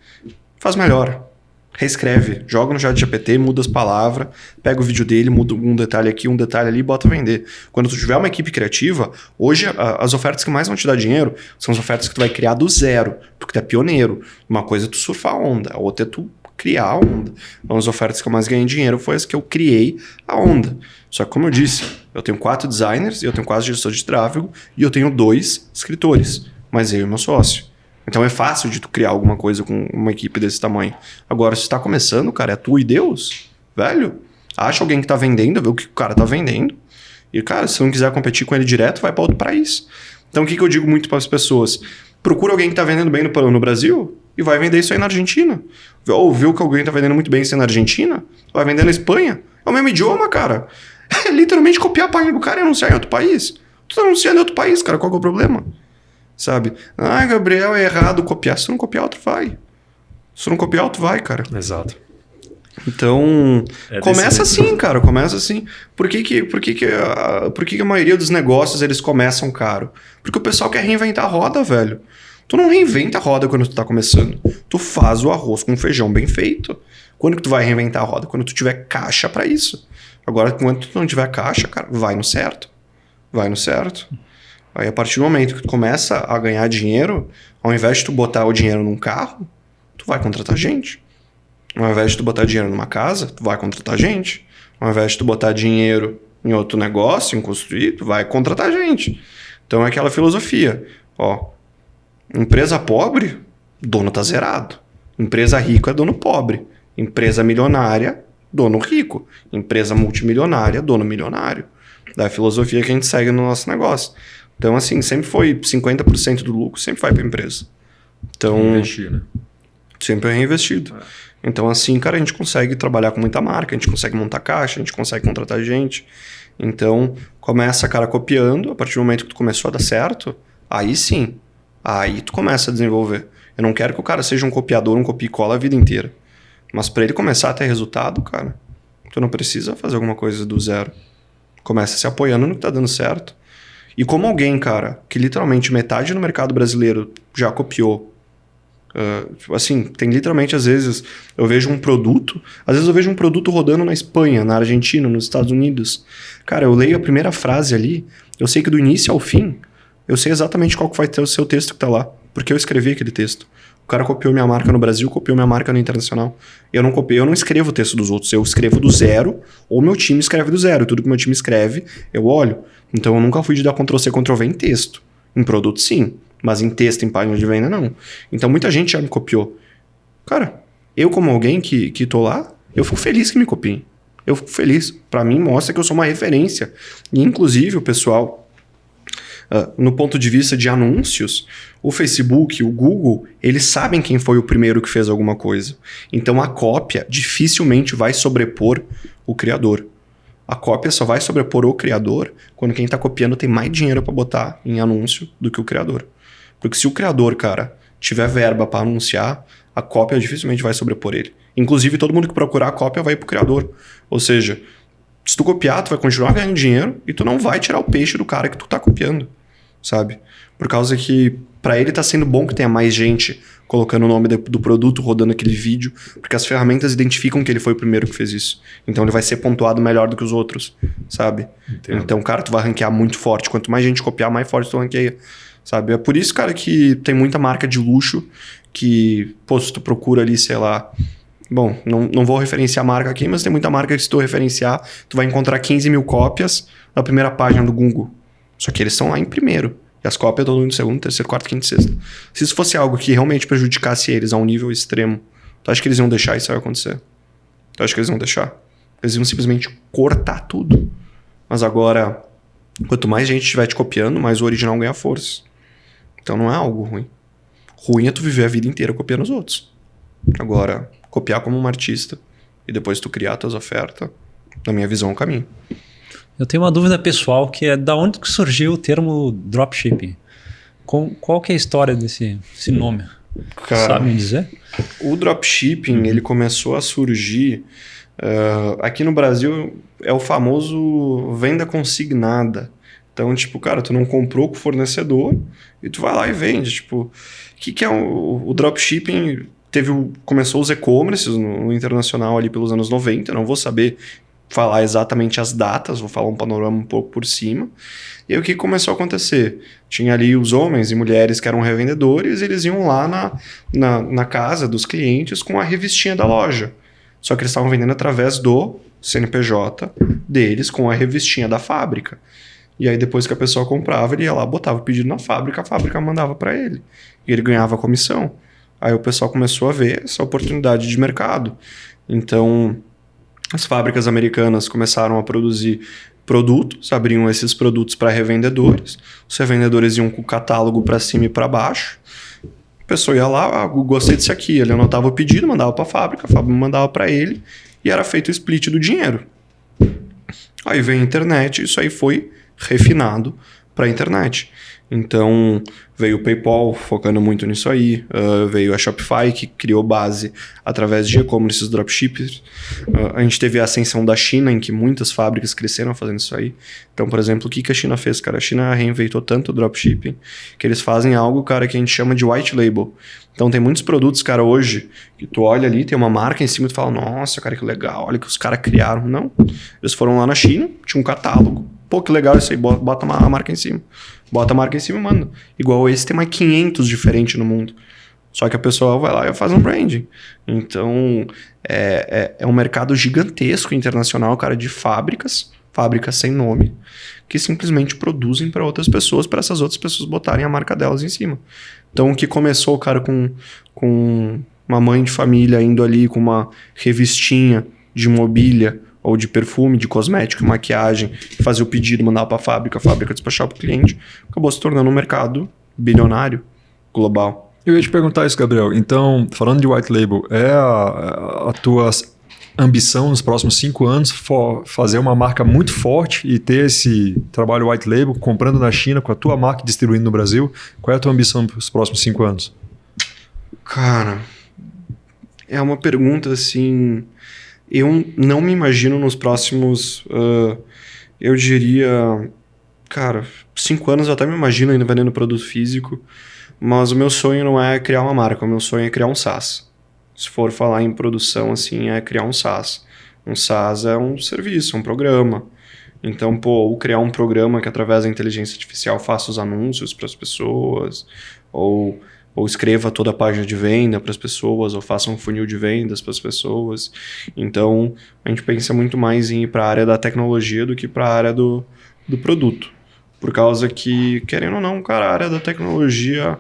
faz melhor. Reescreve, joga no ChatGPT, muda as palavras, pega o vídeo dele, muda um detalhe aqui, um detalhe ali e bota a vender. Quando tu tiver uma equipe criativa, hoje as ofertas que mais vão te dar dinheiro são as ofertas que tu vai criar do zero, porque tu é pioneiro. Uma coisa é tu surfar a onda, a outra é tu criar a onda. Então as ofertas que eu mais ganhei dinheiro foi as que eu criei a onda. Só que como eu disse, eu tenho 4 designers, eu tenho 4 gestores de tráfego e eu tenho 2 escritores, mas eu e meu sócio. Então é fácil de tu criar alguma coisa com uma equipe desse tamanho. Agora, se tá começando, cara, é tu e Deus, velho. Acha alguém que tá vendendo, vê o que o cara tá vendendo. E, cara, se não quiser competir com ele direto, vai para outro país. Então, o que eu digo muito para as pessoas? Procura alguém que tá vendendo bem no Brasil e vai vender isso aí na Argentina. Ou viu que alguém tá vendendo muito bem isso aí na Argentina, vai vender na Espanha. É o mesmo idioma, cara. É literalmente copiar a página do cara e anunciar em outro país. Tu tá anunciando em outro país, cara, qual que é o problema? Sabe? Ah, Gabriel, é errado copiar. Se tu não copiar, outro vai. Se tu não copiar, outro vai, cara. Exato. Então, começa assim, cara. Começa assim. Por que a maioria dos negócios eles começam caro? Porque o pessoal quer reinventar a roda, velho. Tu não reinventa a roda quando tu tá começando. Tu faz o arroz com feijão bem feito. Quando que tu vai reinventar a roda? Quando tu tiver caixa pra isso. Agora, quando tu não tiver caixa, cara, vai no certo. Vai no certo. Aí, a partir do momento que tu começa a ganhar dinheiro, ao invés de tu botar o dinheiro num carro, tu vai contratar gente. Ao invés de tu botar dinheiro numa casa, tu vai contratar gente. Ao invés de tu botar dinheiro em outro negócio, em construir, tu vai contratar gente. Então é aquela filosofia. Ó, empresa pobre, dono tá zerado. Empresa rica é dono pobre. Empresa milionária, dono rico. Empresa multimilionária, dono milionário. Da filosofia que a gente segue no nosso negócio. Então, assim, sempre foi 50% do lucro, sempre vai para a empresa. Então, Investir, né? Sempre é reinvestido. Então, assim, cara, a gente consegue trabalhar com muita marca, a gente consegue montar caixa, a gente consegue contratar gente. Então, começa, cara, copiando. A partir do momento que tu começou a dar certo, aí sim, aí tu começa a desenvolver. Eu não quero que o cara seja um copiador, um copia e cola a vida inteira. Mas para ele começar a ter resultado, cara, tu não precisa fazer alguma coisa do zero. Começa se apoiando no que tá dando certo. E como alguém, cara, que literalmente metade do mercado brasileiro já copiou, assim, tem literalmente, às vezes, eu vejo um produto, rodando na Espanha, na Argentina, nos Estados Unidos. Cara, eu leio a primeira frase ali, eu sei que do início ao fim, eu sei exatamente qual que vai ter o seu texto que tá lá, porque eu escrevi aquele texto. O cara copiou minha marca no Brasil, copiou minha marca no internacional. Eu não escrevo o texto dos outros, eu escrevo do zero, ou meu time escreve do zero. Tudo que meu time escreve, eu olho. Então eu nunca fui de dar Ctrl+C, Ctrl+V em texto. Em produto, sim. Mas em texto, em página de venda, não. Então muita gente já me copiou. Cara, eu como alguém que tô lá, eu fico feliz que me copiem. Eu fico feliz. Pra mim, mostra que eu sou uma referência. E inclusive, o pessoal, no ponto de vista de anúncios, o Facebook, o Google, eles sabem quem foi o primeiro que fez alguma coisa. Então a cópia dificilmente vai sobrepor o criador. A cópia só vai sobrepor o criador quando quem está copiando tem mais dinheiro para botar em anúncio do que o criador. Porque se o criador, cara, tiver verba para anunciar, a cópia dificilmente vai sobrepor ele. Inclusive, todo mundo que procurar a cópia vai pro criador. Ou seja, se tu copiar, tu vai continuar ganhando dinheiro e tu não vai tirar o peixe do cara que tu tá copiando, sabe? Por causa que para ele tá sendo bom que tenha mais gente colocando o nome do produto, rodando aquele vídeo, porque as ferramentas identificam que ele foi o primeiro que fez isso. Então ele vai ser pontuado melhor do que os outros, sabe? Entendo. Então, cara, tu vai ranquear muito forte. Quanto mais gente copiar, mais forte tu ranqueia, sabe? É por isso, cara, que tem muita marca de luxo que, pô, se tu procura ali, sei lá... Bom, não vou referenciar a marca aqui, mas tem muita marca que se tu referenciar, tu vai encontrar 15 mil cópias na primeira página do Google. Só que eles estão lá em primeiro. E as cópias todo mundo segundo, terceiro, quarto, quinto e sexto. Se isso fosse algo que realmente prejudicasse eles a um nível extremo, tu acha que eles iam deixar isso acontecer? Tu acha que eles iam deixar? Eles iam simplesmente cortar tudo. Mas agora, quanto mais gente estiver te copiando, mais o original ganha força. Então não é algo ruim. Ruim é tu viver a vida inteira copiando os outros. Agora, copiar como um artista e depois tu criar tuas ofertas, na minha visão, é um caminho. Eu tenho uma dúvida pessoal, que é da onde que surgiu o termo dropshipping? Qual que é a história desse nome? Cara, Sabe me dizer? o dropshipping, ele começou a surgir... aqui no Brasil é o famoso venda consignada. Então, tipo, cara, tu não comprou com o fornecedor e tu vai lá e vende. Tipo, o que é o dropshipping? Começou os e-commerces no internacional ali pelos anos 90. Não vou saber falar exatamente as datas, vou falar um panorama um pouco por cima. E aí o que começou a acontecer? Tinha ali os homens e mulheres que eram revendedores, e eles iam lá na casa dos clientes com a revistinha da loja. Só que eles estavam vendendo através do CNPJ deles com a revistinha da fábrica. E aí depois que a pessoa comprava, ele ia lá, botava o pedido na fábrica, a fábrica mandava para ele. E ele ganhava a comissão. Aí o pessoal começou a ver essa oportunidade de mercado. Então, as fábricas americanas começaram a produzir produtos, abriam esses produtos para revendedores. Os revendedores iam com o catálogo para cima e para baixo. A pessoa ia lá, gostei disso aqui. Ele anotava o pedido, mandava para a fábrica mandava para ele e era feito o split do dinheiro. Aí veio a internet, isso aí foi refinado para a internet. Então, veio o PayPal focando muito nisso aí, veio a Shopify, que criou base através de e-commerce dropshippers. A gente teve a ascensão da China, em que muitas fábricas cresceram fazendo isso aí. Então, por exemplo, o que a China fez, cara? A China reinventou tanto o dropshipping que eles fazem algo, cara, que a gente chama de white label. Então, tem muitos produtos, cara, hoje, que tu olha ali, tem uma marca em cima e tu fala, nossa, cara, que legal, olha o que os caras criaram. Não, eles foram lá na China, tinha um catálogo. Pô, que legal isso aí, bota a marca em cima. Bota a marca em cima e manda. Igual esse, tem mais 500 diferentes no mundo. Só que a pessoa vai lá e faz um branding. Então, é um mercado gigantesco internacional, cara, de fábricas sem nome, que simplesmente produzem para outras pessoas, para essas outras pessoas botarem a marca delas em cima. Então, o que começou, cara, com uma mãe de família indo ali com uma revistinha de mobília, ou de perfume, de cosmético, maquiagem, fazer o pedido, mandar para a fábrica despachar para o cliente, acabou se tornando um mercado bilionário, global. Eu ia te perguntar isso, Gabriel. Então, falando de white label, é a tua ambição nos próximos 5 anos fazer uma marca muito forte e ter esse trabalho white label, comprando na China com a tua marca e distribuindo no Brasil? Qual é a tua ambição para os próximos 5 anos? Cara, é uma pergunta assim... Eu não me imagino nos próximos, eu diria, cara, 5 anos eu até me imagino ainda vendendo produto físico, mas o meu sonho não é criar uma marca, o meu sonho é criar um SaaS. Se for falar em produção, assim, é criar um SaaS. Um SaaS é um serviço, um programa. Então, ou criar um programa que através da inteligência artificial faça os anúncios para as pessoas, ou escreva toda a página de venda para as pessoas, ou faça um funil de vendas para as pessoas. Então, a gente pensa muito mais em ir para a área da tecnologia do que para a área do produto. Por causa que, querendo ou não, cara, a área da tecnologia,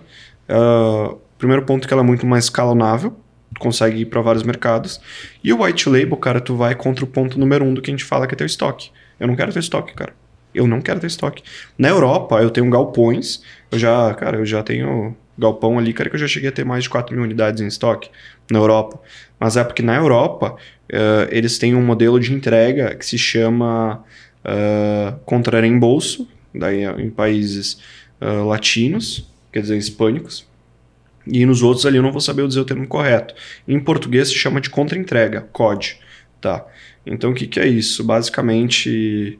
primeiro ponto que ela é muito mais escalonável, tu consegue ir para vários mercados. E o white label, cara, tu vai contra o ponto número 1 do que a gente fala, que é ter estoque. Eu não quero ter estoque, cara. Eu não quero ter estoque. Na Europa, eu tenho galpões, eu já tenho... galpão ali, cara, que eu já cheguei a ter mais de 4 mil unidades em estoque na Europa. Mas é porque na Europa, eles têm um modelo de entrega que se chama contra reembolso, daí em países latinos, quer dizer, hispânicos, e nos outros ali eu não vou saber dizer o termo correto. Em português se chama de contra-entrega, COD. Tá? Então o que é isso? Basicamente,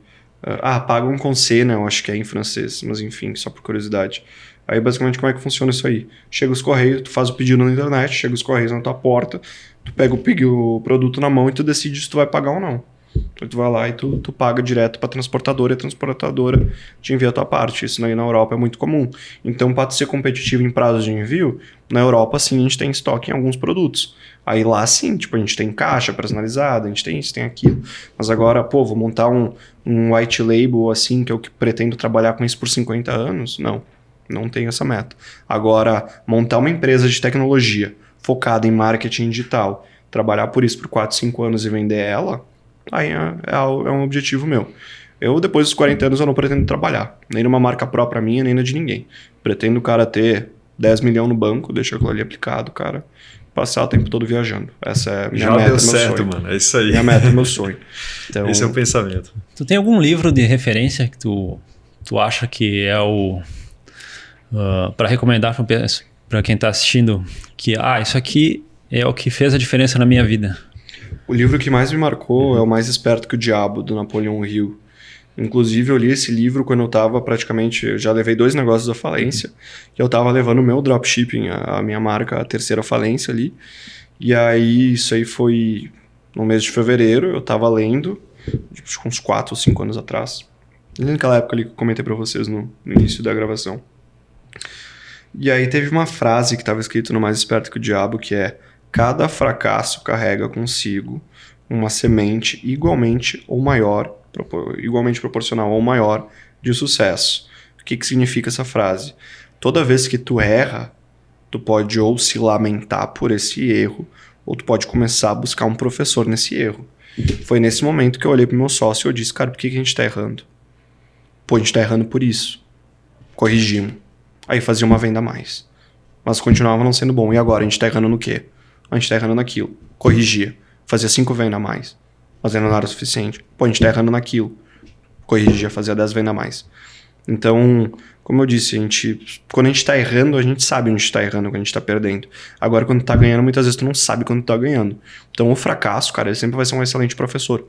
pagam com C, né? Eu acho que é em francês, mas enfim, só por curiosidade. Aí, basicamente, como é que funciona isso aí? Chega os correios, tu faz o pedido na internet, chega os correios na tua porta, tu pega o produto na mão e tu decide se tu vai pagar ou não. Então, tu vai lá e tu paga direto para a transportadora e a transportadora te envia a tua parte. Isso aí na Europa é muito comum. Então, para ser competitivo em prazo de envio, na Europa, sim, a gente tem estoque em alguns produtos. Aí lá, sim, tipo, a gente tem caixa personalizada, a gente tem isso, tem aquilo. Mas agora, vou montar um white label, assim, que eu pretendo trabalhar com isso por 50 anos? Não. não tenho essa meta. Agora, montar uma empresa de tecnologia focada em marketing digital, trabalhar por isso por 4, 5 anos e vender ela, aí é um objetivo meu. Eu, depois dos 40 anos, eu não pretendo trabalhar. Nem numa marca própria minha, nem na de ninguém. Pretendo o cara ter 10 milhões no banco, deixar aquilo ali aplicado, cara, passar o tempo todo viajando. Essa é minha meta, já deu certo, sonho. mano. É isso aí. Minha meta, meu sonho. Então, esse é o pensamento. Tu tem algum livro de referência que tu acha que é o... para recomendar para quem tá assistindo, que isso aqui é o que fez a diferença na minha vida? O livro que mais me marcou é O Mais Esperto que o Diabo, do Napoleão Hill. Inclusive, eu li esse livro quando eu estava praticamente... Eu já levei 2 negócios à falência. E eu estava levando o meu dropshipping, a minha marca, a terceira falência ali. E aí, isso aí foi no mês de fevereiro. Eu estava lendo, uns 4 ou 5 anos atrás. Naquela época ali que eu comentei para vocês no início da gravação. E aí teve uma frase que estava escrito no Mais Esperto que o Diabo, que é: cada fracasso carrega consigo uma semente igualmente proporcional ou maior de sucesso. O que significa essa frase? Toda vez que tu erra, tu pode ou se lamentar por esse erro, ou tu pode começar a buscar um professor nesse erro. Foi nesse momento que eu olhei pro meu sócio e eu disse: cara, por que a gente tá errando? Pô, a gente tá errando por isso. Corrigimos. Aí fazia uma venda a mais. Mas continuava não sendo bom. E agora? A gente tá errando no quê? A gente tá errando naquilo. Corrigia. Fazia 5 vendas a mais. Mas ainda não era o suficiente. Pô, a gente tá errando naquilo. Corrigia, fazia 10 vendas a mais. Então, como eu disse, quando a gente tá errando, a gente sabe onde a gente tá errando, quando a gente tá perdendo. Agora, quando tá ganhando, muitas vezes tu não sabe quando tá ganhando. Então, o fracasso, cara, ele sempre vai ser um excelente professor.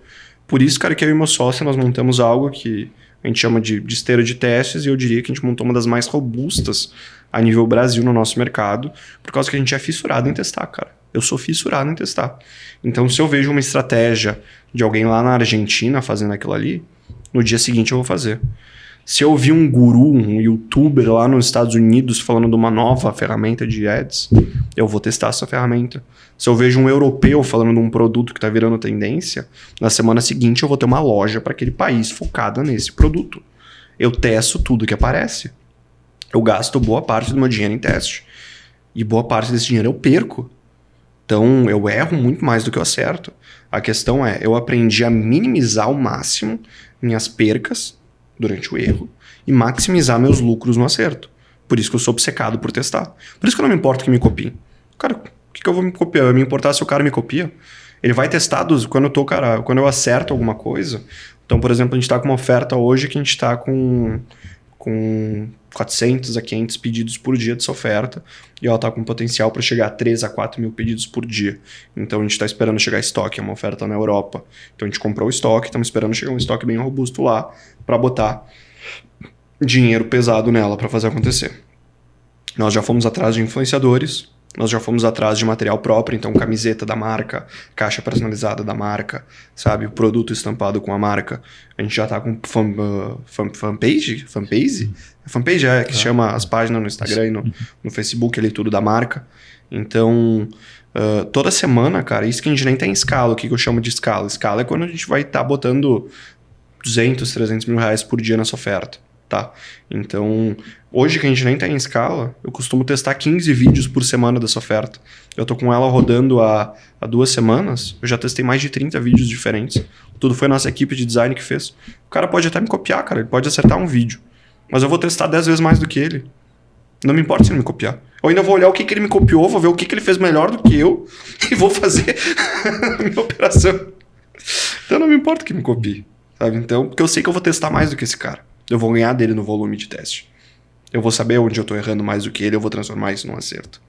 Por isso, cara, que eu e meu sócio, nós montamos algo que a gente chama de esteira de testes, e eu diria que a gente montou uma das mais robustas a nível Brasil no nosso mercado, por causa que a gente é fissurado em testar, cara. Eu sou fissurado em testar. Então, se eu vejo uma estratégia de alguém lá na Argentina fazendo aquilo ali, no dia seguinte eu vou fazer. Se eu vi um guru, um youtuber lá nos Estados Unidos falando de uma nova ferramenta de ads, eu vou testar essa ferramenta. Se eu vejo um europeu falando de um produto que está virando tendência, na semana seguinte eu vou ter uma loja para aquele país focada nesse produto. Eu testo tudo que aparece. Eu gasto boa parte do meu dinheiro em teste. E boa parte desse dinheiro eu perco. Então eu erro muito mais do que eu acerto. A questão é, eu aprendi a minimizar ao máximo minhas percas durante o erro e maximizar meus lucros no acerto. Por isso que eu sou obcecado por testar. Por isso que eu não me importo que me copiem. Cara, o que eu vou me copiar? Eu me importar se o cara me copia? Ele vai testar quando eu acerto alguma coisa. Então, por exemplo, a gente está com uma oferta hoje que a gente está com 400 a 500 pedidos por dia dessa oferta, e ela está com potencial para chegar a 3 a 4 mil pedidos por dia. Então a gente está esperando chegar estoque, é uma oferta na Europa. Então a gente comprou o estoque, estamos esperando chegar um estoque bem robusto lá para botar dinheiro pesado nela para fazer acontecer. Nós já fomos atrás de influenciadores, nós já fomos atrás de material próprio, então camiseta da marca, caixa personalizada da marca, sabe? O produto estampado com a marca. A gente já tá com fanpage? Fanpage é que chama as páginas no Instagram e no Facebook, ali tudo da marca. Então, toda semana, cara, isso que a gente nem tem escala. O que eu chamo de escala? Escala é quando a gente vai estar botando 200, 300 mil reais por dia nessa oferta. Tá? Então, hoje que a gente nem tá em escala, eu costumo testar 15 vídeos por semana dessa oferta. Eu tô com ela rodando há 2 semanas, eu já testei mais de 30 vídeos diferentes. Tudo foi nossa equipe de design que fez. O cara pode até me copiar, cara, ele pode acertar um vídeo. Mas eu vou testar 10 vezes mais do que ele. Não me importa se ele me copiar. Eu ainda vou olhar o que ele me copiou, vou ver o que ele fez melhor do que eu e vou fazer a minha operação. Então não me importa que me copie, sabe? Então, porque eu sei que eu vou testar mais do que esse cara. Eu vou ganhar dele no volume de teste. Eu vou saber onde eu tô errando mais do que ele, eu vou transformar isso num acerto.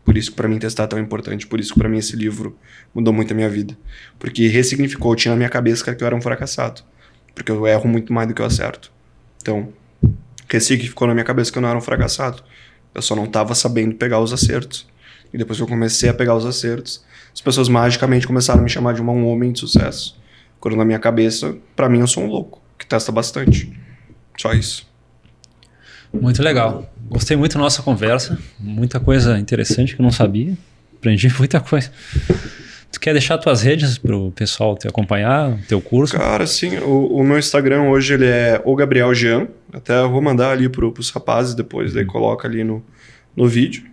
Por isso que pra mim testar é tão importante, por isso que pra mim esse livro mudou muito a minha vida. Porque ressignificou, eu tinha na minha cabeça que eu era um fracassado. Porque eu erro muito mais do que eu acerto. Então, ressignificou na minha cabeça que eu não era um fracassado. Eu só não tava sabendo pegar os acertos. E depois que eu comecei a pegar os acertos, as pessoas magicamente começaram a me chamar de um homem de sucesso. Quando na minha cabeça, pra mim eu sou um louco, que testa bastante. Só isso. Muito legal. Gostei muito da nossa conversa. Muita coisa interessante que eu não sabia. Aprendi muita coisa. Tu quer deixar tuas redes pro pessoal te acompanhar, o teu curso? Cara, sim, o meu Instagram hoje ele é o Gabriel Jean. Até eu vou mandar ali pros rapazes depois, daí coloca ali no vídeo.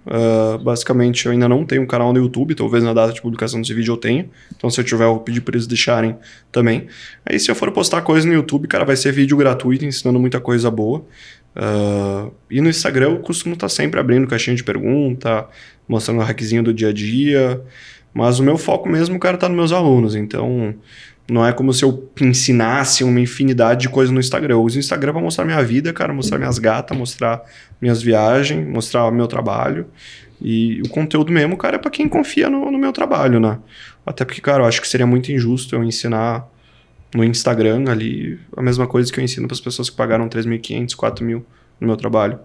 Basicamente, eu ainda não tenho um canal no YouTube, talvez na data de publicação desse vídeo eu tenha. Então, se eu tiver, eu vou pedir para eles deixarem também. Aí, se eu for postar coisa no YouTube, cara, vai ser vídeo gratuito, ensinando muita coisa boa. E no Instagram eu costumo estar sempre abrindo caixinha de pergunta, mostrando o hackzinho do dia a dia. Mas o meu foco mesmo, cara, tá nos meus alunos. Então, não é como se eu ensinasse uma infinidade de coisas no Instagram. Eu uso o Instagram para mostrar minha vida, cara, mostrar minhas gatas, mostrar minhas viagens, mostrar o meu trabalho. E o conteúdo mesmo, cara, é para quem confia no meu trabalho, né? Até porque, cara, eu acho que seria muito injusto eu ensinar no Instagram ali a mesma coisa que eu ensino para as pessoas que pagaram 3.500, 4.000 no meu trabalho.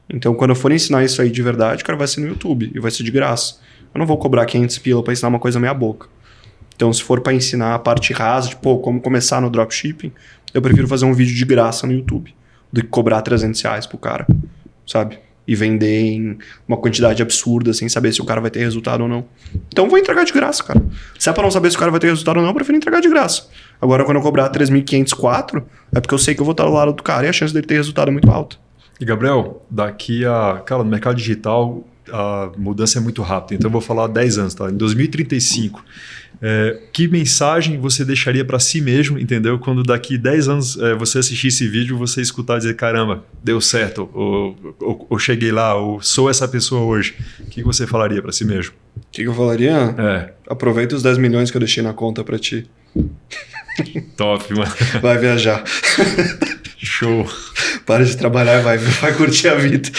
Então, quando eu for ensinar isso aí de verdade, cara, vai ser no YouTube e vai ser de graça. Eu não vou cobrar 500 pila para ensinar uma coisa meia boca. Então, se for para ensinar a parte rasa, de como começar no dropshipping, eu prefiro fazer um vídeo de graça no YouTube do que cobrar R$300 pro cara, sabe? E vender em uma quantidade absurda sem saber se o cara vai ter resultado ou não. Então, eu vou entregar de graça, cara. Se é para não saber se o cara vai ter resultado ou não, eu prefiro entregar de graça. Agora, quando eu cobrar 3.500, 4, é porque eu sei que eu vou estar do lado do cara e a chance dele ter resultado é muito alta. E, Gabriel, daqui a... Cara, no mercado digital, a mudança é muito rápida. Então, eu vou falar 10 anos, tá? Em 2035... que mensagem você deixaria para si mesmo, entendeu? Quando daqui 10 anos você assistir esse vídeo, você escutar e dizer, caramba, deu certo, ou cheguei lá, ou sou essa pessoa hoje. O que você falaria para si mesmo? O que eu falaria? Aproveita os 10 milhões que eu deixei na conta para ti. Top, mano. Vai viajar. Show. Para de trabalhar, vai curtir a vida.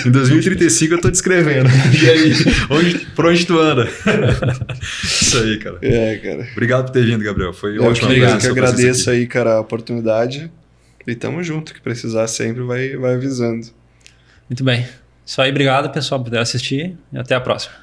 Em 2035 eu tô descrevendo. E aí, por onde tu anda? Isso aí, cara. Cara. Obrigado por ter vindo, Gabriel. Foi ótimo. Eu que agradeço aí, cara, a oportunidade. E tamo junto, que precisar sempre vai avisando. Muito bem. Isso aí, obrigado, pessoal, por assistir e até a próxima.